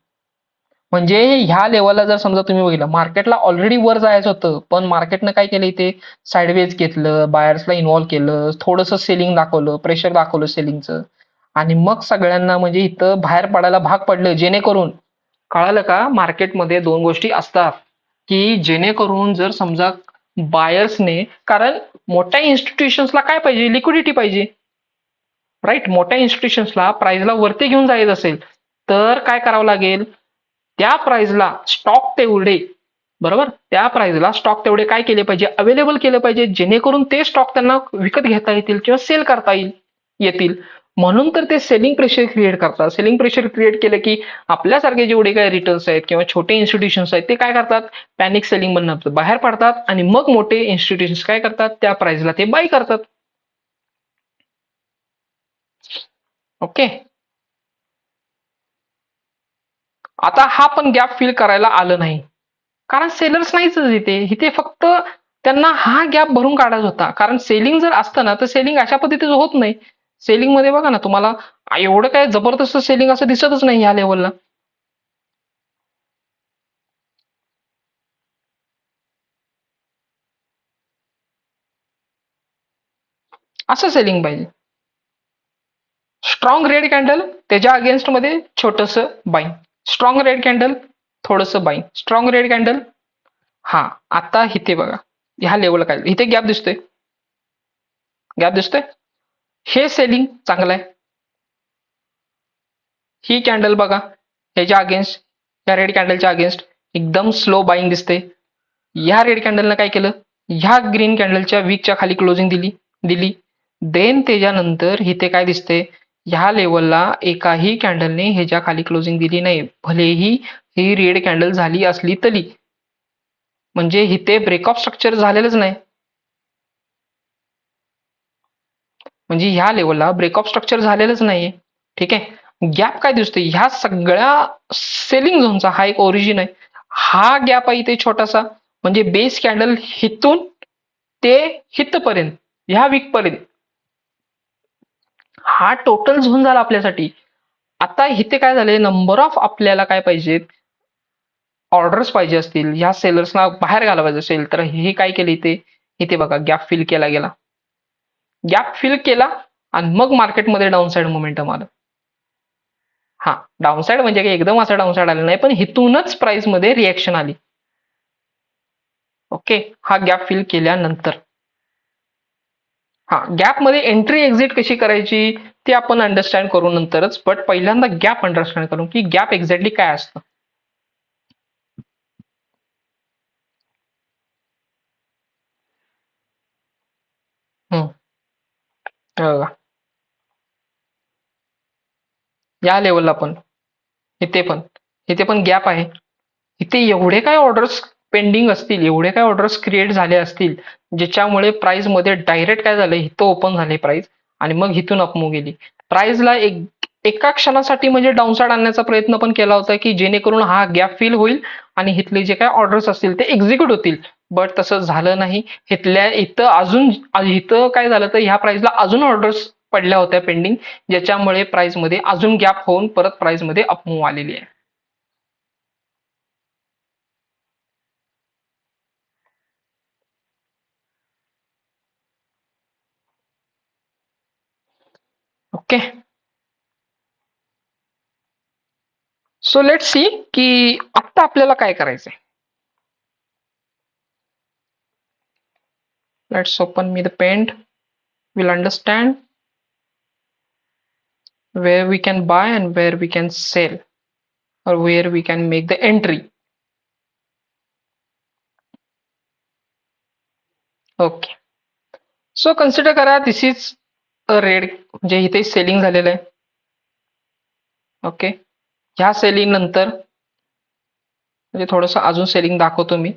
म्हणजे ह्या लेवलला जर समजा तुम्ही बघितलं, मार्केटला ऑलरेडी वर जायचं होतं, पण मार्केटनं काय केलं, इथे साईडवेज घेतलं, बायर्सला इन्व्हॉल्व्ह केलं, थोडंसं सेलिंग दाखवलं, प्रेशर दाखवलं सेलिंगचं, आणि मग सगळ्यांना म्हणजे इथं बाहेर पडायला भाग पडलं. जेणेकरून कळालं का, मार्केटमध्ये दोन गोष्टी असतात की जेणेकरून जर समजा बायर्सने, कारण मोठ्या इन्स्टिट्यूशन्सला काय पाहिजे, लिक्विडिटी पाहिजे, राईट. मोठ्या इन्स्टिट्यूशन्सला प्राइसला वरती घेऊन जायचं असेल तर काय करावं लागेल, त्या प्राइसला स्टॉक तेवढे, बरोबर, त्या प्राइसला स्टॉक तेवढे काय केले पाहिजे, अवेलेबल केले पाहिजे, जेणेकरून ते स्टॉक त्यांना विकत घेता येतील किंवा सेल करता येतील. म्हणून तर ते सेलिंग प्रेशर क्रिएट करतात. सेलिंग प्रेशर क्रिएट केलं की आपल्यासारखे जेवढे काही रिटर्न्स आहेत किंवा छोटे इन्स्टिट्यूशन्स आहेत ते काय करतात, पॅनिक सेलिंग मधून बाहेर पडतात, आणि मग मोठे इन्स्टिट्यूशन्स काय करतात, त्या प्राइसला ते बाय करतात. ओके, आता हा पण गॅप फिल करायला आलं नाही, कारण सेलर्स नाहीच इथे. इथे फक्त त्यांना हा गॅप भरून काढायचा होता, कारण सेलिंग जर असतं ना तर सेलिंग अशा पद्धतीचं होत नाही. सेलिंग मध्ये बघा ना, तुम्हाला एवढं काय जबरदस्त सेलिंग असं दिसतच नाही ह्या लेवलला. असं सेलिंग पाहिजे. स्ट्रॉंग रेड कॅन्डल, त्याच्या अगेन्स्ट मध्ये छोटस बाईंग, स्ट्रॉंग रेड कॅन्डल, थोडस बाईंग, स्ट्रॉंग रेड कॅन्डल. हा, आता इथे बघा, ह्या लेवलला काय इथे गॅप दिसतोय, गॅप दिसतोय, हे सेलिंग चांगलं आहे. ही कॅन्डल बघा, ह्याच्या अगेन्स्ट, या रेड कॅन्डलच्या अगेन्स्ट एकदम स्लो बाईंग दिसते. ह्या रेड कॅन्डलनं काय केलं, ह्या ग्रीन कॅन्डलच्या वीकच्या खाली क्लोजिंग दिली. देन त्याच्यानंतर इथे काय दिसते, ह्या लेवलला एकाही कॅन्डलने ह्याच्या खाली क्लोजिंग दिली नाही, भलेही ही रेड कॅन्डल झाली असली तरी. म्हणजे इथे ब्रेकऑफ स्ट्रक्चर झालेलंच नाही, म्हणजे ह्या लेवलला ब्रेकऑफ स्ट्रक्चर झालेलंच नाहीये. ठीक आहे, गॅप काय दिसतोय, ह्या सगळ्या सेलिंग झोनचा हा एक ओरिजिन आहे. हा गॅप आहे इथे छोटासा, म्हणजे बेस कॅन्डल हिथून ते हितपर्यंत, ह्या वीक पर्यंत हा टोटल झोन झाला आपल्यासाठी. आता इथे काय झाले, नंबर ऑफ आपल्याला काय पाहिजेत, ऑर्डर्स पाहिजे असतील, ह्या सेलर्सना बाहेर घालवायचं असेल तर हे काय केले, इथे इथे बघा गॅप फिल केला गेला, गॅप फिल केला, आणि मग मार्केटमध्ये डाऊन साइड मोमेंटम आलं. हा, डाऊन साइड म्हणजे काही एकदम असं डाऊन साइड आलं नाही, पण हिथूनच प्राइस मध्ये रिएक्शन आली. ओके, हा गॅप फिल केल्यानंतर, हा गॅप मध्ये एंट्री एक्झिट कशी करायची ते आपण अंडरस्टँड करू नंतरच, बट पहिल्यांदा गॅप अंडरस्टँड करू की गॅप एक्झॅक्टली काय असतं. बघा, या लेवलला पण, इथे पण, इथे पण गॅप आहे, इथे एवढे काय ऑर्डर्स पेंडिंग असतील, एवढे काय ऑर्डर्स क्रिएट झाले असतील, ज्याच्यामुळे प्राइस मध्ये डायरेक्ट काय झालं, इथं ओपन झाले प्राइस आणि मग इथून अपमूव गेली. प्राइसला एका क्षणासाठी म्हणजे डाऊनसाइड आणण्याचा प्रयत्न पण केला होता की जेणेकरून हा गॅप फिल होईल आणि इथले जे काय ऑर्डर्स असतील ते एक्झिक्यूट होतील. बट तसं झालं नाही. इथं अजून इथं काय झालं तर ह्या प्राइसला अजून ऑर्डर्स पडल्या होत्या पेंडिंग, ज्याच्यामुळे प्राइस मध्ये अजून गॅप होऊन परत प्राइस मध्ये अपमूव आलेली आहे. ओके, सो लेट सी की आता आपल्याला काय करायचंय. Let's open me the paint. Will understand where we can buy and where we can sell or where we can make the entry. Okay, so consider करा दिस इज अ रेड, म्हणजे इथे सेलिंग झालेलं आहे. ओके, ह्या सेलिंग नंतर म्हणजे थोडंसं अजून सेलिंग दाखवतो मी.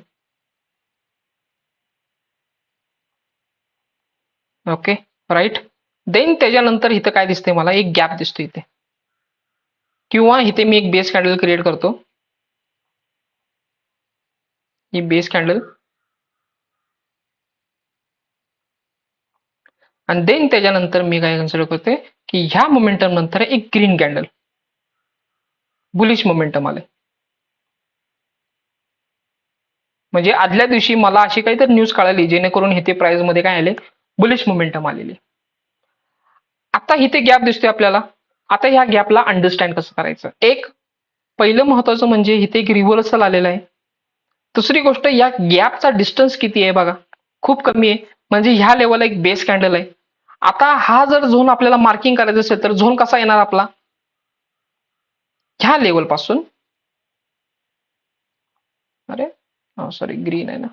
Okay, right. देन त्याच्यानंतर इथं काय दिसते, मला एक गॅप दिसतो इथे, किंवा इथे मी एक बेस कॅन्डल क्रिएट करतो. ही बेस कॅन्डल आणि देन त्याच्यानंतर मी काय कन्सिडर करते की ह्या मोमेंटम नंतर एक ग्रीन कॅन्डल, बुलिश मोमेंटम आले. म्हणजे आदल्या दिवशी मला अशी काहीतरी न्यूज कळाली जेणेकरून इथे प्राइस मध्ये काय आले, बुलिश मोमेंटम आलेली. आता इथे गॅप दिसतोय आपल्याला. आता ह्या गॅपला अंडरस्टँड कसं करायचं, एक पहिलं महत्वाचं म्हणजे इथे एक रिव्हर्सल आलेला आहे. दुसरी गोष्ट, या गॅपचा डिस्टन्स किती आहे बघा, खूप कमी आहे. म्हणजे ह्या लेवलला एक बेस कॅन्डल आहे. आता हा जर झोन आपल्याला मार्किंग करायचा असेल तर झोन कसा येणार आपला, ह्या लेवल पासून, अरे सॉरी ग्रीन आहे ना,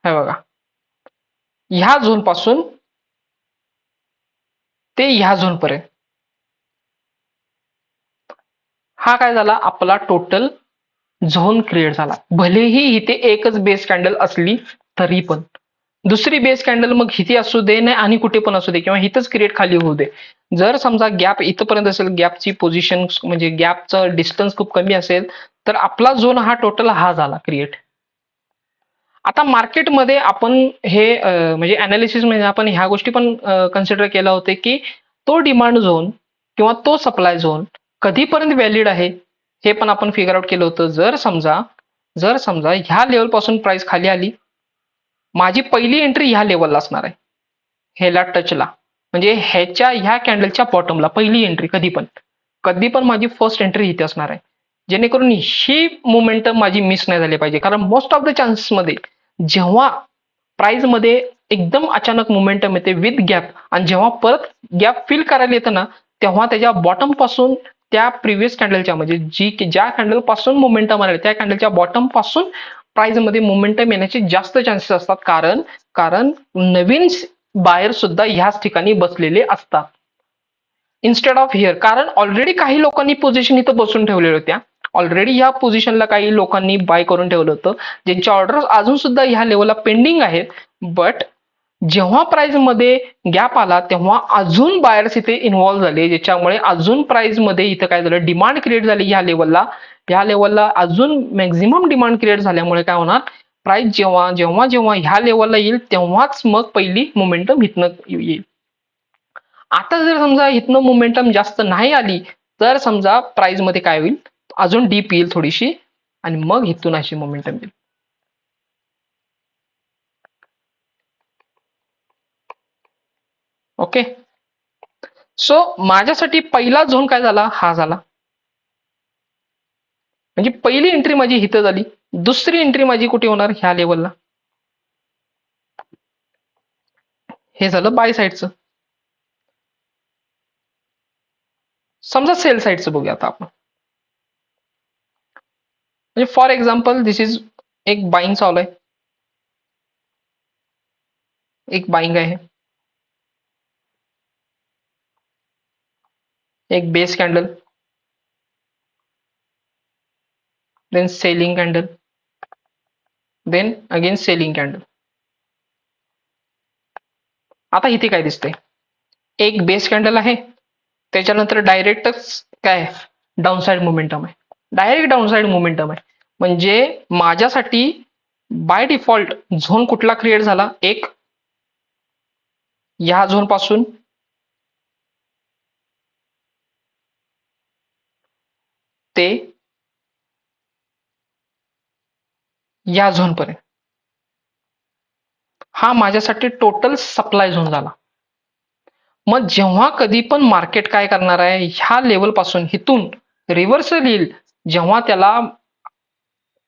हे बघा, ह्या झोन पासून ते ह्या झोन पर्यंत हा काय झाला आपला टोटल झोन क्रिएट झाला. भलेही इथे एकच बेस कॅन्डल असली तरी पण दुसरी बेस कॅन्डल मग इथे असू दे नाही आणि कुठे पण असू दे किंवा इथंच क्रिएट खाली होऊ दे, जर समजा गॅप इथपर्यंत असेल, गॅपची पोझिशन म्हणजे गॅपचं डिस्टन्स खूप कमी असेल, तर आपला झोन हा टोटल हा झाला क्रिएट. आता मार्केटमध्ये आपण हे म्हणजे अनालिसिस म्हणजे आपण ह्या गोष्टी पण कन्सिडर केल्या होते की तो डिमांड झोन किंवा तो सप्लाय झोन कधीपर्यंत व्हॅलिड आहे हे पण आपण फिगर आउट केलं होतं. जर समजा ह्या लेवल पासून प्राइस खाली आली, माझी पहिली एंट्री ह्या लेवलला असणार आहे, ह्याला टचला, म्हणजे ह्या कॅन्डलच्या बॉटमला पहिली एंट्री कधी पण माझी फर्स्ट एंट्री इथे असणार आहे, जेणेकरून ही मोमेंटम माझी मिस नाही झाली पाहिजे. कारण मोस्ट ऑफ द चान्सेस मध्ये जेव्हा प्राइस मध्ये एकदम अचानक मोमेंटम येते विथ गॅप आणि जेव्हा परत गॅप फिल करायला येतं ना, तेव्हा त्याच्या बॉटम पासून त्या प्रिव्हियस कॅन्डलच्या म्हणजे ज्या कॅन्डल पासून मोमेंटम आले त्या कॅन्डलच्या बॉटम पासून प्राइस मध्ये मोमेंटम येण्याचे जास्त चान्सेस असतात. कारण नवीन बायर सुद्धा ह्याच ठिकाणी बसलेले असतात इन्स्टेड ऑफ हिअर. कारण ऑलरेडी काही लोकांनी पोझिशन इथं बसून ठेवलेल्या होत्या, ऑलरेडी या पोझिशनला काही लोकांनी बाय करून ठेवलं होतं, ज्यांच्या ऑर्डर अजून सुद्धा ह्या लेवलला पेंडिंग आहेत. बट जेव्हा प्राइस मध्ये गॅप आला तेव्हा अजून बायर्स इथे इन्व्हॉल्व्ह झाले, ज्याच्यामुळे अजून प्राइस मध्ये इथं काय झालं, डिमांड क्रिएट झाली ह्या लेवलला अजून मॅक्झिमम डिमांड क्रिएट झाल्यामुळे काय होणार, प्राइस जेव्हा जेव्हा जेव्हा ह्या लेवलला येईल तेव्हाच मग पहिली मोमेंटम इथनं येईल. आता जर समजा इथनं मोमेंटम जास्त नाही आली तर समजा प्राइस मध्ये काय होईल, अजून डीप येईल थोडीशी आणि मग इथून अशी मोमेंटम येईल. ओके, सो माझ्यासाठी पहिला झोन काय झाला, हा झाला. म्हणजे पहिली एंट्री माझी इथं झाली, दुसरी एंट्री माझी कुठे होणार, ह्या लेवलला. हे झालं बाय साईडचं. समजा सेल साईडचं बघूया आता आपण. म्हणजे फॉर एक्झाम्पल दिस इज एक बाईंग चालू आहे, एक बाईंग आहे, एक base candle, then selling candle, then again selling candle. आता इथे काय दिसतंय, एक बेस कॅन्डल आहे, त्याच्यानंतर डायरेक्टच काय डाऊनसाइड मोमेंटम आहे, डायरेक्ट डाऊनसाइड मोमेंटम आहे. म्हणजे माझ्यासाठी बाय डिफॉल्ट झोन कुठला क्रिएट झाला, एक या झोन पासून ते या झोन पर्यंत, हा माझ्यासाठी टोटल सप्लाय झोन झाला. मग जेव्हा कधी पण मार्केट काय करणार आहे, ह्या लेवल पासून इथून रिव्हर्सल येईल, जेव्हा त्याला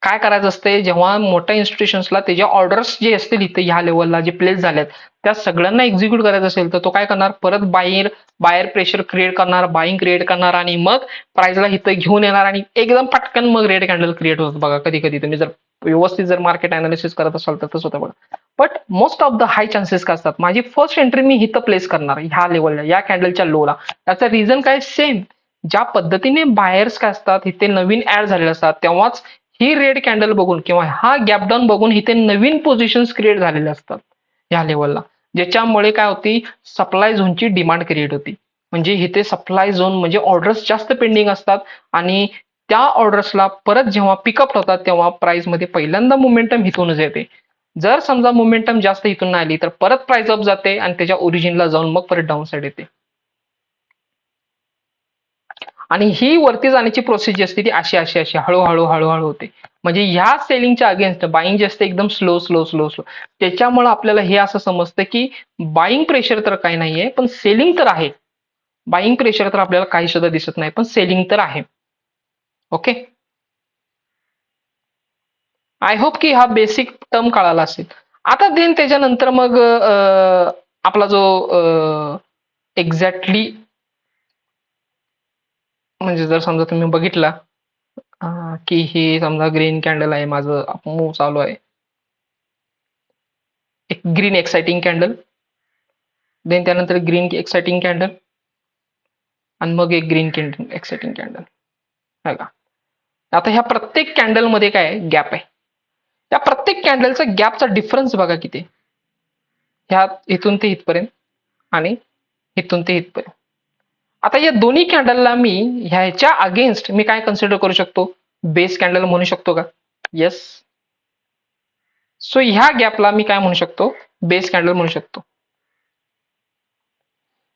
काय करायचं असते, जेव्हा मोठ्या इन्स्टिट्यूशन्सला त्याच्या ऑर्डर्स जे असतील इथे ह्या लेवलला जे प्लेस झाल्यात त्या सगळ्यांना एक्झिक्यूट करायचं असेल, तर तो काय करणार, परत बायर प्रेशर क्रिएट करणार, बाईंग क्रिएट करणार आणि मग प्राइसला इथं घेऊन येणार आणि एकदम पटकन मग रेड कॅन्डल क्रिएट होतं. बघा कधी कधी तुम्ही जर व्यवस्थित जर मार्केट अनालिसिस करत असाल तर तसं होतं बघा. But most of the high chances काय असतात, माझी फर्स्ट एंट्री मी इथं प्लेस करणार ह्या लेवलला, या कॅन्डलच्या लोला. त्याचं रिझन काय, सेम ज्या पद्धतीने बायर्स काय असतात इथे नवीन ऍड झालेले असतात, तेव्हाच ही रेड कॅन्डल बघून किंवा हा गॅप डाऊन बघून इथे नवीन पोझिशन्स क्रिएट झालेले असतात या लेवलला, ज्याच्यामुळे काय होती, सप्लाय झोनची डिमांड क्रिएट होती. म्हणजे इथे सप्लाय झोन म्हणजे ऑर्डर्स जास्त पेंडिंग असतात आणि त्या ऑर्डर्सला परत जेव्हा पिकअप होतात तेव्हा प्राइस मध्ये पहिल्यांदा मोमेंटम इथूनच येते. जर समजा मोमेंटम जास्त इथून नाही आली तर परत प्राइस अप जाते आणि त्याच्या ओरिजिनला जाऊन मग परत डाऊन साइड येते. आणि ही वरती जाण्याची प्रोसेस जी असते ती अशी अशी अशी हळूहळू हळूहळू होते. म्हणजे ह्या सेलिंगच्या अगेन्स्ट बाईंग जे असते एकदम स्लो स्लो स्लो स्लो. त्याच्यामुळे आपल्याला हे असं समजतं की बाईंग प्रेशर तर काही नाहीये, पण सेलिंग तर आहे. बाईंग प्रेशर तर आपल्याला काही सुद्धा दिसत नाही, पण सेलिंग तर आहे. ओके, आय होप की हा बेसिक टर्म कळाला असेल. आता देन त्याच्यानंतर मग आपला जो एक्झॅक्टली म्हणजे जर समजा तुम्ही बघितला की हे समजा ग्रीन कॅन्डल आहे, माझं मूव चालू आहे, एक ग्रीन एक्साइटिंग कॅन्डल, देन त्यानंतर ग्रीन एक्साइटिंग कॅन्डल आणि मग एक ग्रीन कॅन्डल एक्साइटिंग कॅन्डल. बघा आता ह्या प्रत्येक कॅन्डल मध्ये काय गॅप आहे, त्या प्रत्येक कॅन्डलचा गॅपचा डिफरन्स बघा किती, ह्या इथून ते इथपर्यंत आणि इथून ते इथपर्यंत. आता या दोन्ही कॅन्डलला मी ह्याच्या अगेन्स्ट मी काय कन्सिडर करू शकतो, बेस कॅन्डल म्हणू शकतो का, येस. सो ह्या गॅपला मी काय म्हणू शकतो, बेस कॅन्डल म्हणू शकतो.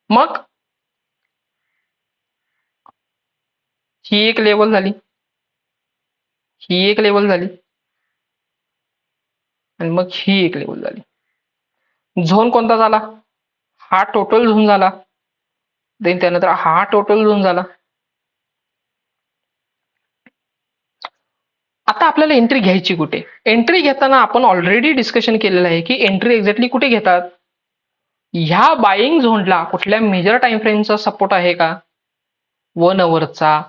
मग ही एक लेवल झाली, ही एक लेवल झाली आणि मग ही एक लेवल झाली. झोन कोणता झाला, हा टोटल झोन झाला, देन त्यानंतर हा टोटल झोन झाला. आता आपल्याला एंट्री घ्यायची कुठे, एंट्री घेताना आपण ऑलरेडी डिस्कशन केलेलं आहे की एंट्री एक्झॅक्टली कुठे घेतात, ह्या बाईंग झोनला कुठल्या मेजर टाइम फ्रेमचा सपोर्ट आहे का, 1 अवरचा.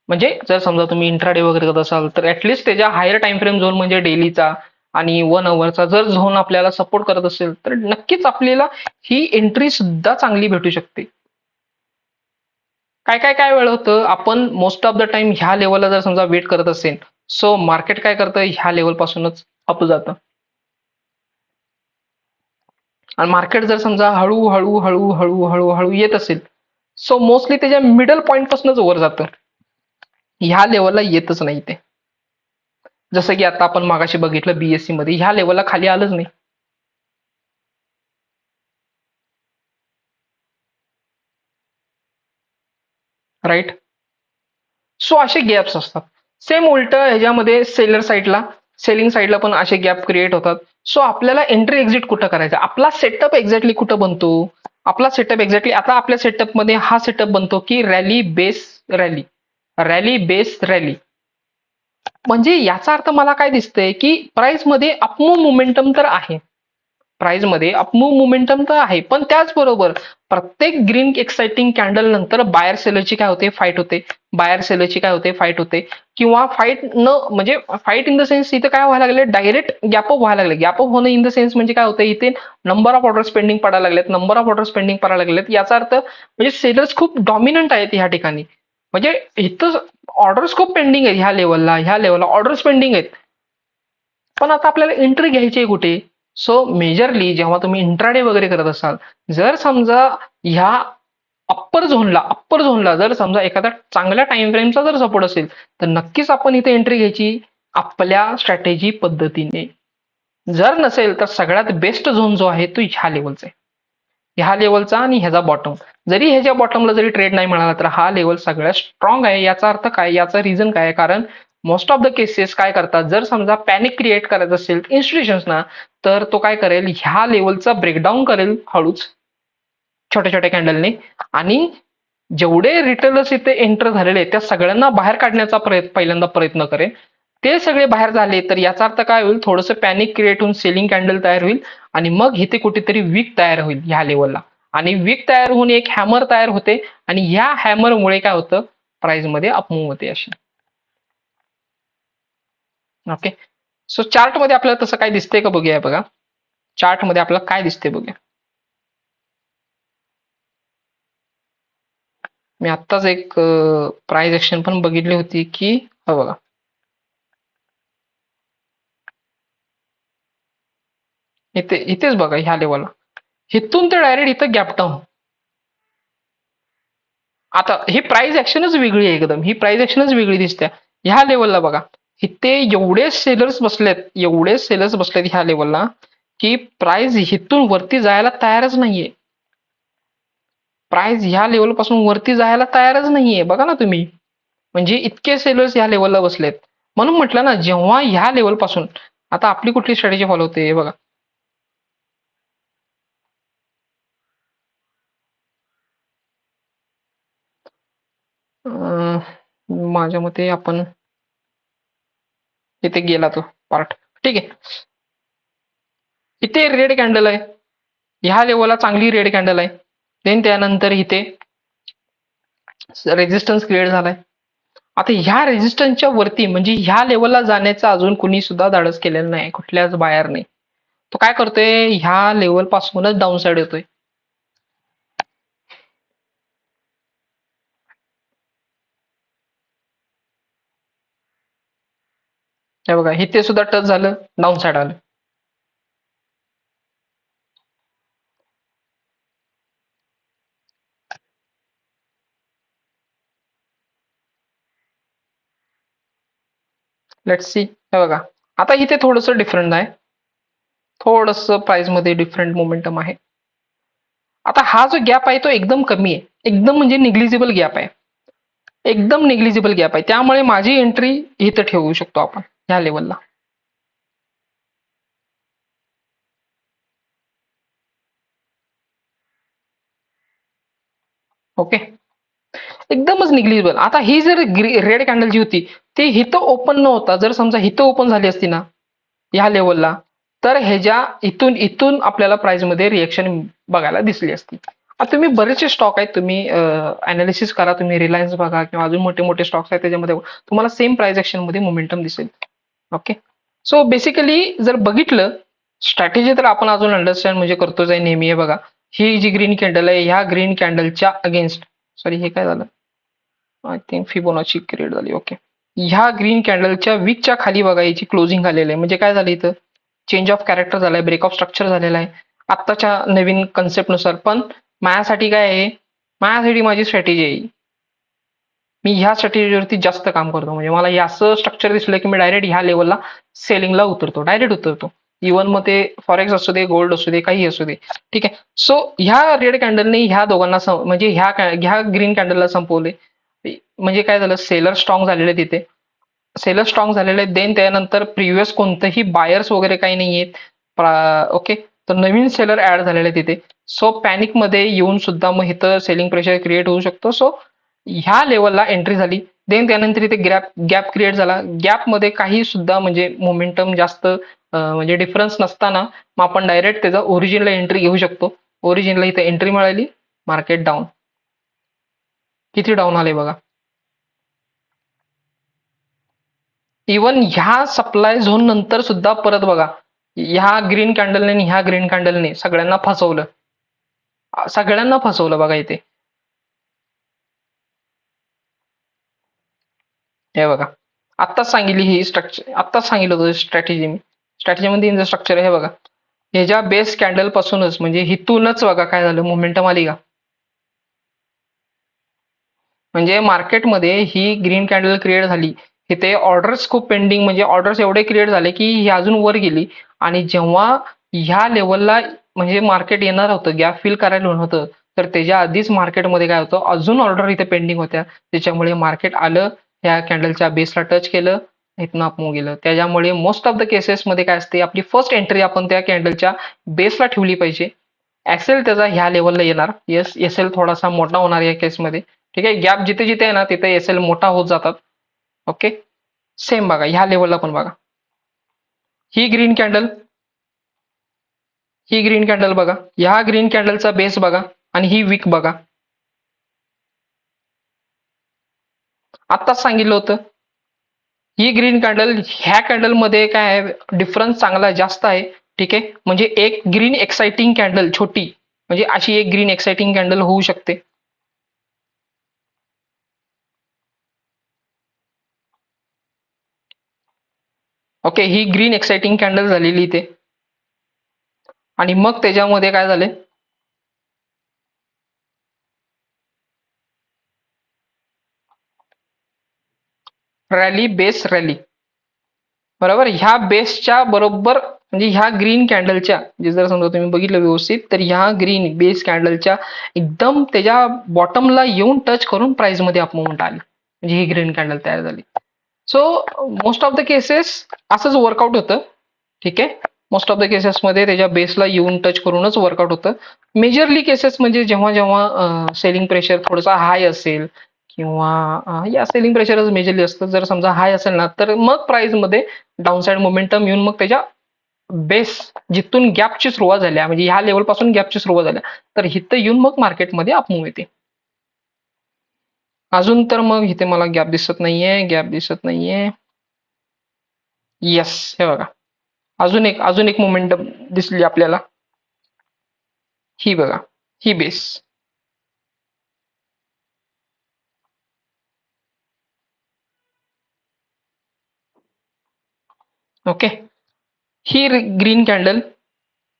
म्हणजे जर समजा तुम्ही इंट्राडे वगैरे करत असाल तर ऍटलीस्ट त्याच्या हायर टाइम फ्रेम झोन म्हणजे डेलीचा आणि 1 अवरचा जर झोन आपल्याला सपोर्ट करत असेल तर नक्कीच आपल्याला ही एंट्री सुद्धा चांगली भेटू शकते. काय काय काय वेळ होतं, आपण मोस्ट ऑफ द टाइम ह्या लेवलला जर समजा वेट करत असेल, सो मार्केट काय करतं, ह्या लेवल पासूनच अप जातं आणि मार्केट जर समजा हळू हळू हळू हळू हळू हळू येत असेल, सो मोस्टली त्याच्या मिडल पॉईंट पासूनच वर जातं, ह्या लेवलला येतच नाही ते. जसं की आता आपण मागाशी बघितलं बीएससी मध्ये ह्या लेवलला खाली आलंच नाही. राईट. सो असे गॅप्स असतात. सेम उलट ह्याच्यामध्ये सेलर साईडला, सेलिंग साईडला पण असे गॅप क्रिएट होतात. सो आपल्याला एंट्री एक्झिट कुठं करायचं, आपला सेटअप एक्झॅक्टली कुठं बनतो, आपला सेटअप एक्झॅक्टली आता आपल्या सेटअपमध्ये हा सेटअप बनतो की rally base rally, rally base rally. म्हणजे याचा अर्थ मला काय दिसतंय की प्राइस मध्ये अपमूव मोमेंटम तर आहे, प्राइस मध्ये अपमूव मोमेंटम तर आहे, पण त्याचबरोबर प्रत्येक ग्रीन एक्साइटिंग कॅन्डल नंतर बायर सेलरची काय होते, फाईट होते, बायर सेलरची काय होते, फाईट होते. किंवा फाईट न म्हणजे फाईट इन द सेन्स इथे काय व्हायला लागले, डायरेक्ट गॅपअप व्हायला लागले. गॅपअप होणं इन द सेन्स म्हणजे काय होतं, इथे नंबर ऑफ ऑर्डर्स पेंडिंग पडायला लागलेत, नंबर ऑफ ऑर्डर्स पेंडिंग पडायला लागलेत. याचा अर्थ म्हणजे सेलर्स खूप डॉमिनंट आहेत या ठिकाणी. म्हणजे इथं ऑर्डर्स खूप पेंडिंग आहेत, ह्या लेवलला ऑर्डर्स पेंडिंग आहेत. पण आता आपल्याला एंट्री घ्यायची आहे कुठे? सो मेजरली जेव्हा तुम्ही इंट्राडे वगैरे करत असाल, जर समजा ह्या अप्पर झोनला जर समजा एखादा चांगल्या टाइम फ्रेमचा जर सपोर्ट असेल, तर नक्कीच आपण इथे एंट्री घ्यायची आपल्या स्ट्रॅटेजी पद्धतीने. जर नसेल तर सगळ्यात बेस्ट झोन जो आहे तो ह्या लेवलचा आहे, ह्या लेवलचा आणि ह्याचा बॉटम. जरी ह्याच्या बॉटमला जरी ट्रेड नाही मिळाला तर हा लेवल सगळ्यात स्ट्रॉंग आहे. याचा अर्थ काय, याचा रिझन काय? कारण मोस्ट ऑफ द केसेस काय करतात, जर समजा पॅनिक क्रिएट करायचं असेल इन्स्टिट्यूशन्सना, तर तो काय करेल, ह्या लेवलचा ब्रेकडाऊन करेल हळूच छोट्या छोट्या कॅन्डलने, आणि जेवढे रिटेलर्स इथे एंटर झालेले आहेत त्या सगळ्यांना बाहेर काढण्याचा पहिल्यांदा प्रयत्न करेल. ते सगळे बाहेर झाले तर याचा अर्थ काय होईल, थोडंसं पॅनिक क्रिएट होऊन सेलिंग कॅन्डल तयार होईल आणि मग इथे कुठेतरी वीक तयार होईल ह्या लेवलला, आणि वीक तयार होऊन एक हॅमर तयार होते आणि ह्या हॅमरमुळे काय होतं, प्राइस मध्ये अपमूव्ह होते अशी. ओके, सो चार्ट मध्ये आपल्याला तसं काय दिसतंय का बघूया. बघा चार्ट मध्ये आपल्याला काय दिसतंय बघूया. मी आत्ताच एक प्राइस ऍक्शन पण बघितली होती की, हो बघा इथेच बघा ह्या लेवलला, इथून ते डायरेक्ट इथं गॅप डाऊन. आता ही प्राइस ऍक्शनच वेगळी आहे एकदम, ही प्राइस ऍक्शनच वेगळी दिसते. ह्या लेवलला बघा, इथे एवढे सेलर्स बसलेत ह्या लेवलला की प्राइस इथून वरती जायला तयारच नाहीये. प्राइस ह्या लेवल पासून वरती जायला तयारच नाहीये, बघा ना तुम्ही. म्हणजे इतके सेलर्स ह्या लेवलला बसलेत. म्हणून म्हटलं ना, जेव्हा ह्या लेवल पासून, आता आपली कुठली स्ट्रॅटेजी फॉलो होते बघा. माझ्या मते आपण इथे गेला तो पार्ट, ठीक आहे. इथे रेड कॅन्डल आहे, ह्या लेवलला चांगली रेड कॅन्डल आहे. देन त्यानंतर इथे रेजिस्टन्स क्रिएट झालाय. आता ह्या रेजिस्टन्सच्या वरती म्हणजे ह्या लेवलला जाण्याचं अजून कुणी सुद्धा धाडस केलेलं नाही कुठल्याच बायरने. तो काय करतोय, ह्या लेवल पासूनच डाऊन साइड येतोय. हे बघा इथे सुद्धा टच झालं, डाऊन साइड आलं. लेट्स सी, हे बघा आता इथे थोडस डिफरंट आहे, थोडस प्राइस मध्ये डिफरंट मोमेंटम आहे. आता हा जो गॅप आहे तो एकदम कमी आहे, एकदम म्हणजे निग्लिजिबल गॅप आहे, एकदम निग्लिजिबल गॅप आहे. त्यामुळे माझी एंट्री इथं ठेवू शकतो आपण ह्या लेवलला. ओके, एकदमच निग्लिजिबल. आता ही जर रेड कॅन्डल जी होती ती हिथं ओपन न होता, जर समजा हिथं ओपन झाली असती ना ह्या लेवलला, तर ह्याच्या इथून इथून आपल्याला प्राइस मध्ये रिएक्शन बघायला दिसली असती. आता तुम्ही बरेचसे स्टॉक आहेत, तुम्ही अनालिसिस करा, तुम्ही रिलायन्स बघा किंवा अजून मोठे मोठे स्टॉक्स आहेत त्याच्यामध्ये तुम्हाला सेम प्राइस ऍक्शन मध्ये मोमेंटम दिसेल. ओके, सो बेसिकली जर बघितलं, स्ट्रॅटेजी तर आपण अजून अंडरस्टँड म्हणजे करतोच आहे नेहमी. आहे बघा, ही जी ग्रीन कॅन्डल आहे ह्या ग्रीन कॅन्डलच्या अगेन्स्ट, सॉरी हे काय झालं, आय थिंक फिबोनाची क्रिएट झाली. ओके, ह्या ग्रीन कॅन्डलच्या वीकच्या खाली बघा याची क्लोजिंग आलेली आहे, म्हणजे काय झालं इथं चेंज ऑफ कॅरेक्टर झालाय, ब्रेक ऑफ स्ट्रक्चर झालेला आहे आत्ताच्या नवीन कन्सेप्टनुसार. पण माझ्यासाठी काय आहे, माझ्यासाठी माझी स्ट्रॅटेजी आहे, मी ह्या स्ट्रॅटेजीवरती जास्त काम करतो. म्हणजे मला हे असं स्ट्रक्चर दिसलं की मी डायरेक्ट ह्या लेवलला सेलिंगला उतरतो, डायरेक्ट उतरतो. इव्हन मग ते फॉरेक्स असू दे, गोल्ड असू दे, काही असू दे, ठीक आहे. सो ह्या रेड कॅन्डलने ह्या दोघांना म्हणजे ह्या ग्रीन कॅन्डलला संपवले. म्हणजे काय झालं, सेलर स्ट्रॉंग झालेले तिथे, सेलर स्ट्रॉंग झालेले आहेत. देन त्यानंतर प्रिव्हियस कोणतेही बायर्स वगैरे काही नाही आहेत. ओके, तर नवीन सेलर ऍड झालेले तिथे. सो पॅनिक मध्ये येऊन सुद्धा मग इथं सेलिंग प्रेशर क्रिएट होऊ शकतो. सो ह्या लेवलला एंट्री झाली. देन त्यानंतर इथे गॅप क्रिएट झाला, गॅप मध्ये काही सुद्धा म्हणजे मोमेंटम जास्त म्हणजे डिफरन्स नसताना मग आपण डायरेक्ट त्याचा ओरिजिनला एंट्री घेऊ शकतो. ओरिजिनला इथे एंट्री मिळाली, मार्केट डाऊन, किती डाऊन आले बघा. इवन ह्या सप्लाय झोन नंतर सुद्धा परत बघा, ह्या ग्रीन कॅन्डलने आणि ह्या ग्रीन कॅन्डलने सगळ्यांना फसवलं, सगळ्यांना फसवलं बघा इथे. हे बघा, आत्ताच सांगितली ही स्ट्रक्चर, आत्ताच सांगितलं होतं स्ट्रॅटेजी मी. स्ट्रॅटेजीमध्ये इन द स्ट्रक्चर हे बघा, ह्याच्या बेस कॅन्डल पासूनच म्हणजे हिथूनच बघा काय झालं, मोमेंटम आली का. म्हणजे मार्केटमध्ये ही ग्रीन कॅन्डल क्रिएट झाली, इथे ऑर्डर्स खूप पेंडिंग, म्हणजे ऑर्डर्स एवढे क्रिएट झाले की ही अजून वर गेली. आणि जेव्हा ह्या लेवलला म्हणजे मार्केट येणार होतं, गॅप फिल करायला होतं, तर त्याच्या आधीच मार्केटमध्ये काय होतं, अजून ऑर्डर इथे पेंडिंग होत्या. त्याच्यामुळे मार्केट आलं, ह्या कॅन्डलच्या बेसला टच केलं, इथनं अप मूव्ह गेलं. त्याच्यामुळे मोस्ट ऑफ द केसेसमध्ये काय असते, आपली फर्स्ट एंट्री आपण त्या कॅन्डलच्या बेसला ठेवली पाहिजे. एक्सेल त्याचा ह्या लेवलला येणार, येस एसएल थोडासा मोठा होणार या केसमध्ये. ठीक आहे, गॅप जिथे जिथे आहे ना तिथे एसएल मोठा होत जातात. ओके, सेम बघा ह्या लेवलला पण बघा, ही ग्रीन कॅन्डल, ही ग्रीन कॅन्डल बघा, ह्या ग्रीन कॅन्डलचा बेस बघा, आणि ही वीक बघा. आत्ताच सांगितलं होतं, ही ग्रीन कॅन्डल ह्या कॅन्डल मध्ये काय आहे, डिफरन्स चांगला जास्त आहे. ठीक आहे, म्हणजे एक ग्रीन एक्साइटिंग कॅन्डल छोटी, म्हणजे अशी एक ग्रीन एक्साइटिंग कॅन्डल होऊ शकते. ओके, ही ग्रीन एक्साइटिंग कॅन्डल झालेली इथे, आणि मग त्याच्यामध्ये काय झाले, रॅली बेस रॅली, बरोबर. ह्या बेसच्या बरोबर म्हणजे ह्या ग्रीन कॅन्डलच्या, जे जर समजा तुम्ही बघितलं व्यवस्थित, तर ह्या ग्रीन बेस कॅन्डलच्या एकदम त्याच्या बॉटमला येऊन टच करून प्राइस मध्ये अप मुवमेंट आली, म्हणजे ही ग्रीन कॅन्डल तयार झाली. So most of the cases असंच वर्कआउट होतं. ठीक आहे, मोस्ट ऑफ द केसेसमध्ये त्याच्या बेसला येऊन टच करूनच वर्कआउट होतं. मेजरली केसेस म्हणजे जेव्हा जेव्हा सेलिंग प्रेशर थोडासा हाय असेल, किंवा या सेलिंग प्रेशरच मेजरली असतं. जर समजा हाय असेल ना, तर मग प्राइस मध्ये डाऊनसाइड मोमेंटम येऊन मग त्याच्या बेस जिथून गॅपची सुरुवात झाल्या, म्हणजे ह्या लेवल पासून गॅपची सुरुवात झाल्या, तर इथं येऊन मग मार्केटमध्ये अपमूव्ह येते. अजून तर मग इथे मला गॅप दिसत नाहीये, गॅप दिसत नाहीये. येस, हे बघा, अजून एक मोमेंटम दिसली आपल्याला, ही बघा, ही बेस. ओके, ही ग्रीन कॅन्डल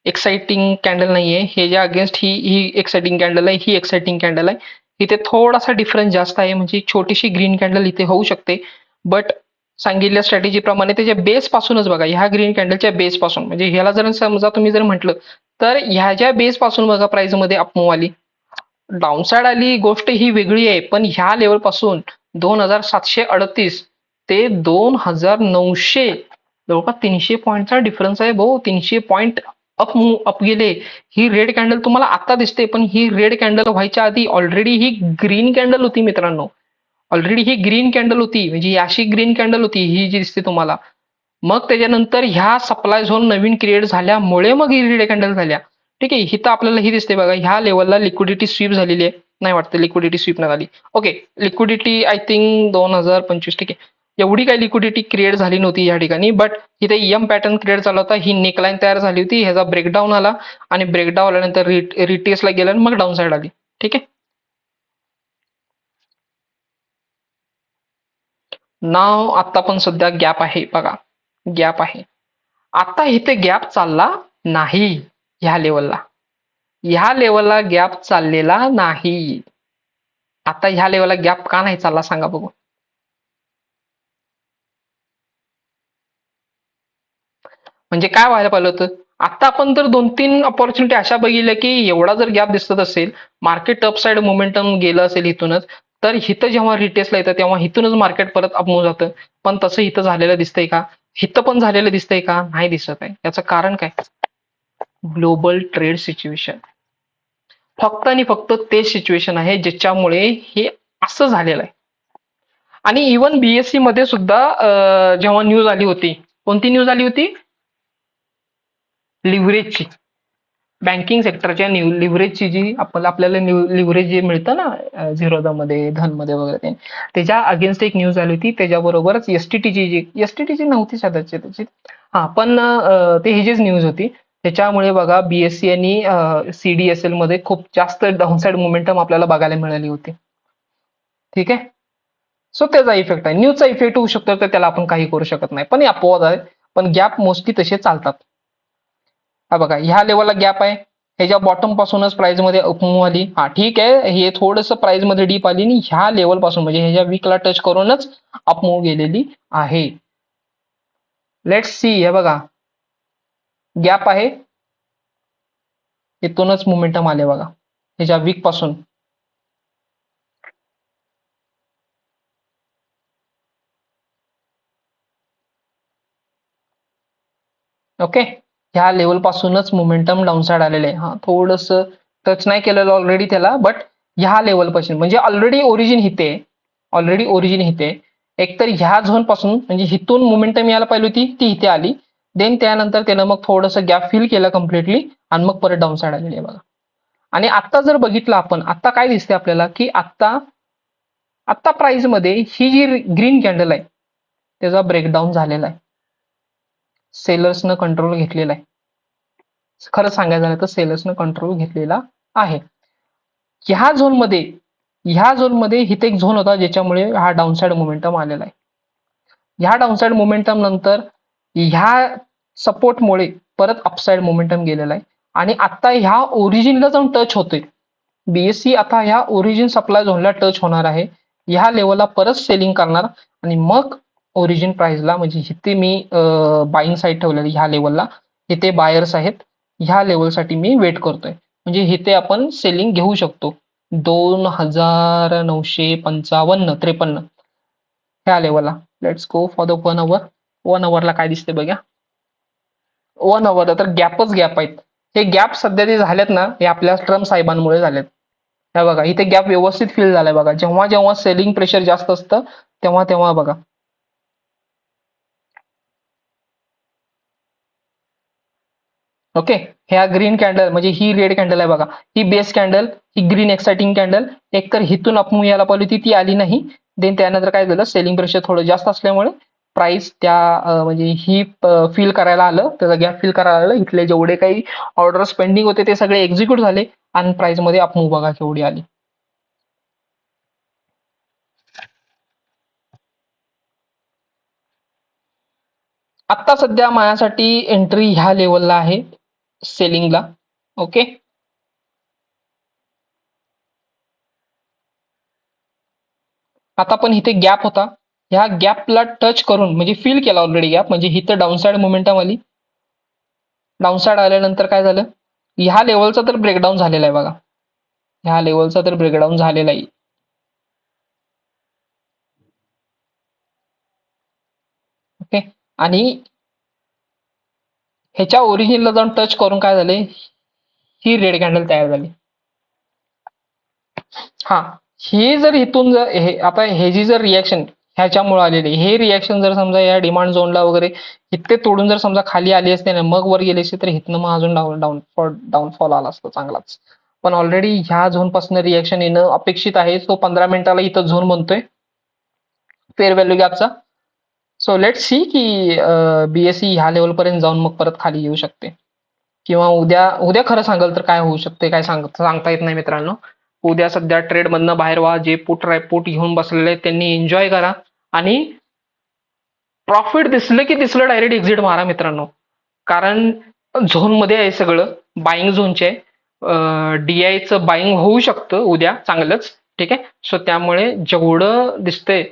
एक्साइटिंग कॅन्डल नाहीये, हे ज्या अगेन्स्ट ही ही एक्साइटिंग कॅन्डल आहे, ही एक्साइटिंग कॅन्डल आहे. इथे थोडासा डिफरन्स जास्त आहे, म्हणजे छोटीशी ग्रीन कॅन्डल इथे होऊ शकते. बट सांगितल्या स्ट्रॅटेजी प्रमाणे त्याच्या बेस पासूनच बघा, ह्या ग्रीन कॅन्डलच्या बेस पासून, म्हणजे ह्याला जर समजा तुम्ही जर म्हटलं, तर ह्याच्या बेस पासून बघा प्राइस मध्ये अपमूव्ह आली, डाऊनसाइड आली, गोष्ट ही वेगळी आहे. पण ह्या लेवल पासून 2738 ते 2900, जवळपास 300 पॉईंटचा डिफरन्स आहे भाऊ. 300 पॉईंट अप गेले. ही रेड कॅन्डल तुम्हाला आता दिसते, पण ही रेड कॅन्डल व्हायच्या आधी ऑलरेडी ही ग्रीन कॅन्डल होती मित्रांनो. ऑलरेडी ही ग्रीन कॅन्डल होती, म्हणजे ही अशी ग्रीन कॅन्डल होती ही जी दिसते तुम्हाला. मग त्याच्यानंतर ह्या सप्लाय झोन नवीन क्रिएट झाल्यामुळे मग ही रेड कॅन्डल झाल्या. ठीक आहे, इथं आपल्याला ही दिसते बघा, ह्या लेवलला लिक्विडिटी स्वीप झालेली आहे. नाही वाटतं लिक्विडिटी स्वीप नाही झाली. Okay, liquidity I think 2025. ठीक आहे, एवढी काही लिक्विडिटी क्रिएट झाली नव्हती या ठिकाणी, बट इथे एम पॅटर्न क्रिएट झाला होता. ही नेकलाईन तयार झाली होती, ह्याचा ब्रेकडाऊन आला, आणि ब्रेकडाऊन आल्यानंतर रिटेसला गेला आणि मग डाऊन साईड आली. ठीक आहे, नाव आता पण सध्या गॅप आहे बघा, गॅप आहे. आता इथे गॅप चालला नाही, ह्या लेवलला, ह्या लेवलला गॅप चाललेला नाही. आता ह्या लेवलला गॅप का नाही चालला सांगा बघू. म्हणजे काय व्हायला पाहिलं होतं, आता आपण तर 2-3 अपॉर्च्युनिटी अशा बघितल्या की एवढा जर गॅप दिसत असेल, मार्केट अप साइड मोमेंटम गेलं असेल इथूनच, तर इथं जेव्हा रिटेस्टला येतं तेव्हा इथूनच मार्केट परत अपमूव्ह जातं. पण तसं इथं झालेलं दिसतंय का, इथं पण झालेलं दिसतंय का, नाही दिसत आहे. याचं कारण काय, ग्लोबल ट्रेड सिच्युएशन. फक्त आणि फक्त ते सिच्युएशन आहे ज्याच्यामुळे हे असं झालेलं आहे. आणि इव्हन बीएससी मध्ये सुद्धा जेव्हा न्यूज आली होती, कोणती न्यूज आली होती, लिव्हरेजची, बँकिंग सेक्टरच्या लिव्हरेजची, जी आपल्याला लिव्हरेज जे मिळतं ना झिरोदामध्ये, धनमध्ये वगैरे, त्याच्या अगेन्स्ट एक न्यूज आली होती. त्याच्याबरोबरच एसटीटीची, जी एसटीटीची नव्हती सध्याची त्याची, हा, पण ते ही जीच न्यूज होती. त्याच्यामुळे बघा बीएससी आणि सीडीएसएल मध्ये खूप जास्त डाऊनसाइड मोमेंटम आपल्याला बघायला मिळाली होती. ठीक आहे, सो त्याचा इफेक्ट आहे. न्यूजचा इफेक्ट होऊ शकतो तर त्याला आपण काही करू शकत नाही, पण हे अपवाद आहे. पण गॅप मोस्टली तसे चालतात. हा बघा, ह्या लेवलला गॅप आहे, ह्याच्या बॉटम पासूनच प्राइस मध्ये अपमूव्ह आली. हा ठीक आहे, हे थोडंसं प्राइस मध्ये डीप आली आणि ह्या लेवल पासून म्हणजे ह्याच्या वीकला टच करूनच अपमूव्ह गेलेली आहे. लेट्स सी, हे बघा गॅप आहे, इथूनच मोमेंटम आले बघा ह्याच्या वीक पासून. ओके, ह्या लेवल पासूनच मोमेंटम डाऊनसाइड आलेले आहे. हा थोडस टच नाही केलेलं ऑलरेडी त्याला, बट ह्या लेवल पासून म्हणजे ऑलरेडी ओरिजिन इथे, ऑलरेडी ओरिजिन इथे. एकतर ह्या झोन पासून म्हणजे इथून मोमेंटम यायला पाहिजे होती ती इथे आली, देन त्यानंतर त्यानं मग थोडंसं गॅप फिल केलं कम्प्लिटली आणि मग परत डाऊन साइड आलेली आहे बघा. आणि आता जर बघितलं आपण, आता काय दिसते आपल्याला की आता आता प्राइस मध्ये ही जी ग्रीन कॅन्डल आहे त्याचा ब्रेकडाऊन झालेला आहे, सेलर्सनं कंट्रोल घेतलेला आहे. खरं सांगायचं झालं तर सेलर्सनं कंट्रोल घेतलेला आहे. ह्या झोनमध्ये इथे एक झोन होता ज्याच्यामुळे हा डाऊनसाइड मोमेंटम आलेला आहे. ह्या डाऊनसाइड मोमेंटम नंतर ह्या सपोर्टमुळे परत अपसाइड मोमेंटम गेलेला आहे आणि आता ह्या ओरिजिनला जाऊन टच होतोय. बीएससी आता ह्या ओरिजिन सप्लाय झोनला टच होणार आहे, ह्या लेवलला परत सेलिंग करणार आणि मग ओरिजिन प्राइसला म्हणजे इथे मी बाईंग साईड ठेवलेली ह्या लेवलला, इथे बायर्स आहेत, ह्या लेवलसाठी मी वेट करतोय. म्हणजे इथे आपण सेलिंग घेऊ शकतो 2955-53 ह्या लेवलला. लेट्स गो फॉर द 1 आवर. 1 आवरला काय दिसते बघा. 1 आवरला तर गॅपच गॅप आहेत. हे गॅप सध्या जे झालेत ना, हे आपल्या ट्रम्प साहेबांमुळे झालेत. हे बघा इथे गॅप व्यवस्थित फिल झालाय बघा. जेव्हा जेव्हा सेलिंग प्रेशर जास्त असतं तेव्हा तेव्हा बघा. ओके, ह्या ग्रीन कॅन्डल म्हणजे ही रेड कॅन्डल आहे बघा, ही बेस कॅन्डल, ही ग्रीन एक्साइटिंग कॅन्डल. एकतर हिथून अपमूव्ह यायला पाहिजे होती ती आली नाही, देन त्यानंतर काय झालं, सेलिंग प्रेशर थोडं जास्त असल्यामुळे प्राइस त्या म्हणजे ही फिल करायला आलं, त्याचा गॅप फिल करायला आलं. इथले जेवढे काही ऑर्डर्स पेंडिंग होते ते सगळे एक्झिक्यूट झाले आणि प्राइस मध्ये अपमूव्ह बघा केवढी आली. आता सध्या माझ्यासाठी एंट्री ह्या लेवलला आहे सेलिंगला. ओके, आता पण इथे गॅप होता, ह्या गॅपला टच करून म्हणजे फिल केला ऑलरेडी गॅप, म्हणजे इथं डाऊनसाइड मोमेंटम आली. डाऊनसाइड आल्यानंतर काय झालं, ह्या लेवलचा तर ब्रेकडाऊन झालेला आहे बघा, ह्या लेवलचा तर ब्रेकडाऊन झालेला आहे. ओके, आणि ह्याच्या ओरिजिनला जाऊन टच करून काय झाले, ही रेड कॅन्डल तयार झाली. हा, हे जर इथून जर हे आता हे जी जर रिॲक्शन ह्याच्यामुळे आलेली, हे रिॲक्शन जर समजा या डिमांड झोनला वगैरे इथे तोडून जर समजा खाली आली असते ना, मग वर गेले असते तर इथनं मग अजून डाऊनफॉल आला असतो चांगलाच. पण ऑलरेडी ह्या झोन पासून रिॲक्शन येणं अपेक्षित आहे. सो 15 मिनिटाला इथं झोन बनतोय फेअर व्हॅल्यू गॅपचा. सो लेट सी की बीएससी ह्या लेवल पर्यंत जाऊन मग परत खाली येऊ शकते, किंवा उद्या उद्या खरं सांगाल तर काय होऊ शकते काय सांगता येत नाही मित्रांनो. उद्या सध्या ट्रेड मधनं बाहेर व्हा, जे पुट घेऊन बसलेले आहेत त्यांनी एन्जॉय करा आणि प्रॉफिट दिसलं की दिसलं डायरेक्ट एक्झिट मारा मित्रांनो. कारण झोन मध्ये आहे सगळं, बाईंग झोनचे आहे. डीआयचं बाईंग होऊ शकतं उद्या चांगलंच, ठीक आहे. सो त्यामुळे जेवढं दिसतंय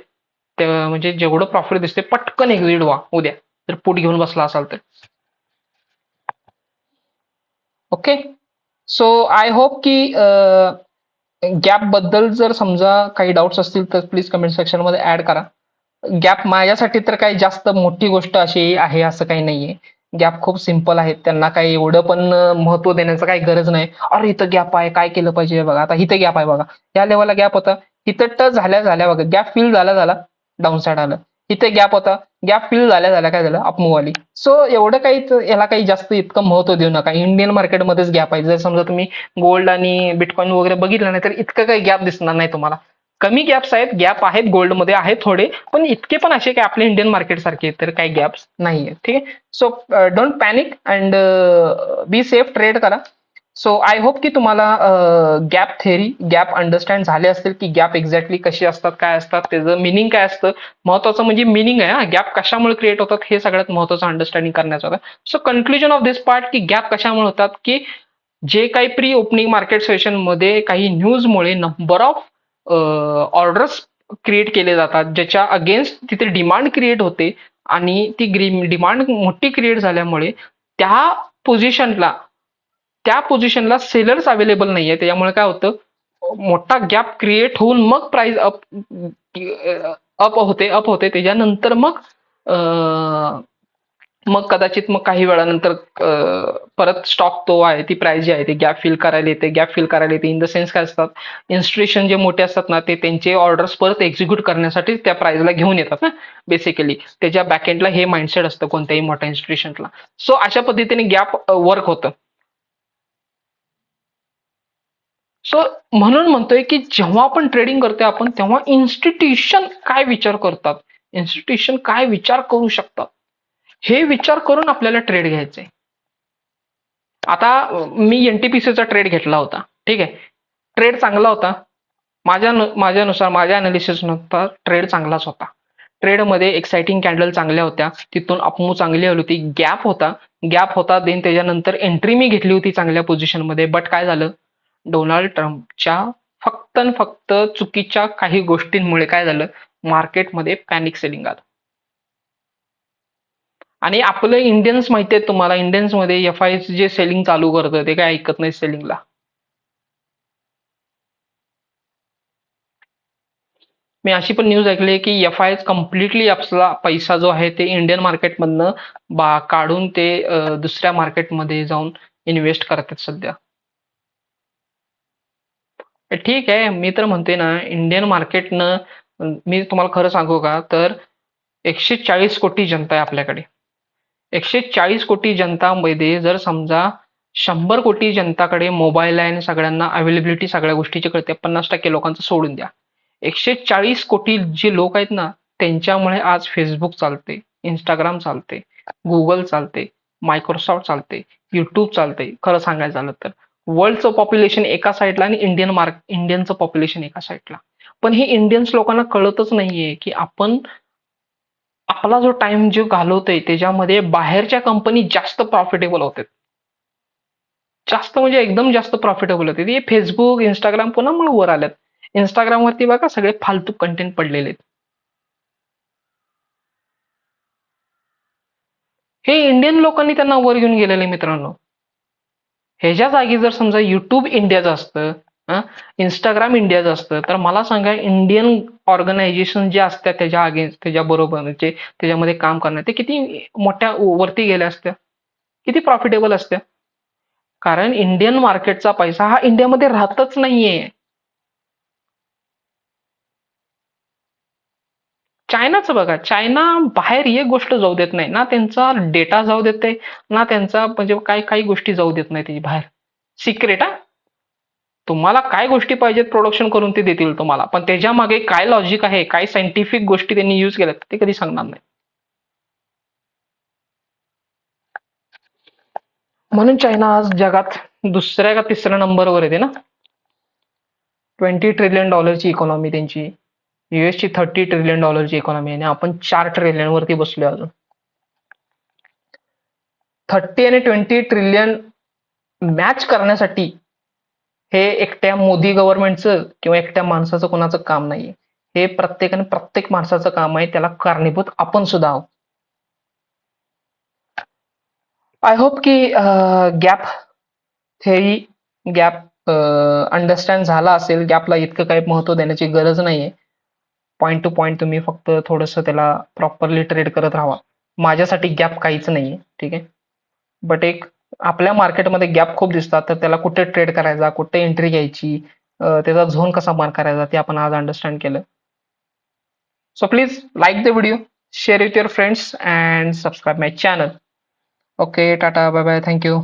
म्हणजे जेवढं प्रॉफिट दिसते पटकन एक्झिट व्हा उद्या जर पुट घेऊन बसला असाल तर. ओके, सो आय होप की गॅप बद्दल जर समजा काही डाऊट्स असतील तर प्लीज कमेंट सेक्शन मध्ये ऍड करा. गॅप माझ्यासाठी तर काही जास्त मोठी गोष्ट अशी आहे असं काही नाहीये. गॅप खूप सिम्पल आहेत, त्यांना काही एवढं पण महत्व देण्याचं काही गरज नाही. अरे इथं गॅप आहे काय केलं पाहिजे बघा, आता इथे गॅप आहे बघा, या लेवलला गॅप होता, इथं टच झाल्या बघा गॅप फिल झाला डाऊन साइड आलं. इथे गॅप होता, गॅप फिल झाल्या काय झालं, अपमूव्ह आली. सो एवढं काही याला काही जास्त इतकं महत्व देऊ नका. इंडियन मार्केटमध्येच गॅप आहे. जर समजा तुम्ही गोल्ड आणि बिटकॉइन वगैरे बघितलं नाही तर इतकं काही गॅप दिसणार नाही तुम्हाला. कमी गॅप्स आहेत, गॅप आहेत गोल्डमध्ये आहेत थोडे, पण इतके पण असे काही आपल्या इंडियन मार्केट सारखे तर काही गॅप्स नाही आहेत, ठीक आहे. So don't panic and be safe, trade करा. सो आय होप की तुम्हाला गॅप थेअरी, गॅप अंडरस्टँड झाले असतील की गॅप एक्झॅक्टली कशी असतात, काय असतात, त्याचं मिनिंग काय असतं. महत्वाचं म्हणजे मिनिंग आहे, हा गॅप कशामुळे क्रिएट होतात हे सगळ्यात महत्वाचं अंडरस्टँडिंग करण्याचं होतं. So conclusion of this part की गॅप कशामुळे होतात, की जे काही प्री ओपनिंग मार्केट सेशन मध्ये काही न्यूजमुळे नंबर ऑफ ऑर्डर्स क्रिएट केले जातात, ज्याच्या अगेन्स्ट तिथे डिमांड क्रिएट होते आणि ती डिमांड मोठी क्रिएट झाल्यामुळे त्या पोझिशनला त्या पोझिशनला सेलर्स अवेलेबल नाहीये. त्याच्यामुळे काय होतं, मोठा गॅप क्रिएट होऊन मग प्राइस अप होते त्याच्यानंतर मग कदाचित मग काही वेळानंतर परत स्टॉक तो आहे, ती प्राइस जी आहे ती गॅप फिल करायला येते इन द सेन्स काय असतात, इन्स्टिट्यूशन जे मोठे असतात ना ते त्यांचे ऑर्डर्स परत एक्झिक्यूट करण्यासाठी त्या प्राइसला घेऊन येतात ना. बेसिकली त्याच्या बॅकएंडला हे माइंडसेट असतं कोणत्याही मोठ्या इन्स्टिट्यूशनला. सो अशा पद्धतीने गॅप वर्क होतं. सो म्हणून म्हणतोय की जेव्हा आपण ट्रेडिंग करतोय आपण, तेव्हा इन्स्टिट्यूशन काय विचार करतात, इन्स्टिट्यूशन काय विचार करू शकतात, हे विचार करून आपल्याला ट्रेड घ्यायचंय. आता मी एनटीपीसीचा ट्रेड घेतला होता, ठीक आहे. ट्रेड चांगला होता. माझ्यानुसार, माझ्या अनालिसिस नुसार ट्रेड चांगलाच होता. ट्रेडमध्ये एक्साइटिंग कॅन्डल चांगल्या होत्या, तिथून अपमूव चांगली आली होती, गॅप होता देन त्याच्यानंतर एंट्री मी घेतली होती चांगल्या पोझिशनमध्ये. बट काय झालं, डोनाल्ड ट्रम्पच्या फक्त आणि फक्त चुकीच्या काही गोष्टींमुळे काय झालं, मार्केटमध्ये पॅनिक सेलिंग आलं. आणि आपलं इंडियन्स माहिती आहेत तुम्हाला, इंडियन्स मध्ये एफ आय जे सेलिंग चालू करतं ते काय ऐकत नाही सेलिंगला. मी अशी पण न्यूज ऐकली की एफ आय कम्प्लिटली आपला पैसा जो आहे ते इंडियन मार्केटमधनं काढून ते दुसऱ्या मार्केटमध्ये जाऊन इन्व्हेस्ट करतात सध्या. ठीक आहे, मी तर म्हणते ना इंडियन मार्केटनं, मी तुम्हाला खरं सांगू का, तर 140 कोटी जनता आहे आपल्याकडे. 140 कोटी जनतामध्ये जर समजा 100 कोटी जनताकडे मोबाईल आहे आणि सगळ्यांना अवेलेबिलिटी सगळ्या गोष्टीची कळते, 50% लोकांचं सोडून द्या. 140 कोटी जे लोक आहेत ना, त्यांच्यामुळे आज फेसबुक चालते, इंस्टाग्राम चालते, गुगल चालते, मायक्रोसॉफ्ट चालते, युट्यूब चालते. खरं सांगायचं झालं तर वर्ल्डचं पॉप्युलेशन एका साईडला आणि इंडियनचं पॉप्युलेशन एका साईडला. पण हे इंडियन्स लोकांना कळतच नाहीये की आपण आपला जो टाइम जो घालवतोय त्याच्यामध्ये बाहेरच्या कंपनी जास्त प्रॉफिटेबल होतात. जास्त म्हणजे एकदम जास्त प्रॉफिटेबल होते. हे फेसबुक, इंस्टाग्राम पुन्हा वर आल्यात. इंस्टाग्रामवरती बघा सगळे फालतू कंटेंट पडलेले आहेत. हे इंडियन लोकांनी त्यांना वर घेऊन गेलेले मित्रांनो. ह्याच्या जागी जर समजा युट्यूब इंडियाचं असतं, इंस्टाग्राम इंडियाचं असतं, तर मला सांगा इंडियन ऑर्गनायझेशन जे असतात त्याच्या अगेन्स्ट, त्याच्या बरोबर जे त्याच्यामध्ये काम करणार, ते किती मोठ्या वरती गेल्या असत्या, किती प्रॉफिटेबल असत्या. कारण इंडियन मार्केटचा पैसा हा इंडियामध्ये राहतच नाहीये. चायनाचं बघा, चायना बाहेर एक गोष्ट जाऊ देत नाही ना, त्यांचा डेटा जाऊ देते ना, त्यांचा म्हणजे काही काही गोष्टी जाऊ देत नाही त्याची बाहेर. सिक्रेट, हा. तुम्हाला काय गोष्टी पाहिजेत प्रोडक्शन करून ते देतील तुम्हाला, पण त्याच्या मागे काय लॉजिक आहे, काय सायंटिफिक गोष्टी त्यांनी युज केल्यात ते कधी सांगणार नाही. म्हणून चायना आज जगात दुसऱ्या का तिसऱ्या नंबरवर येते ना. $20 ट्रिलियन इकॉनॉमी त्यांची, युएसची $30 ट्रिलियन इकॉनॉमी आहे आणि आपण 4 ट्रिलियन वरती बसलोय अजून. 30 आणि 20 ट्रिलियन मॅच करण्यासाठी हे एकट्या मोदी गव्हर्नमेंटचं किंवा एकट्या माणसाचं कोणाचं काम नाहीये. हे प्रत्येक माणसाचं काम आहे, त्याला कारणीभूत आपण सुद्धा आहोत. आय होप की गॅप थेरी, गॅप अंडरस्टँड झाला असेल. गॅपला इतकं काही महत्व देण्याची गरज नाहीये. पॉईंट टू पॉईंट तुम्ही फक्त थोडंसं त्याला प्रॉपरली ट्रेड करत राहा. माझ्यासाठी गॅप काहीच नाहीये, ठीक आहे. बट एक आपल्या मार्केटमध्ये गॅप खूप दिसतात, तर त्याला कुठे ट्रेड करायचा, कुठे एंट्री घ्यायची, त्याचा झोन कसा मार्क करायचा ते आपण आज अंडरस्टँड केलं. So please like the video, share with your friends and subscribe my channel. Okay, tata, bye bye, thank you.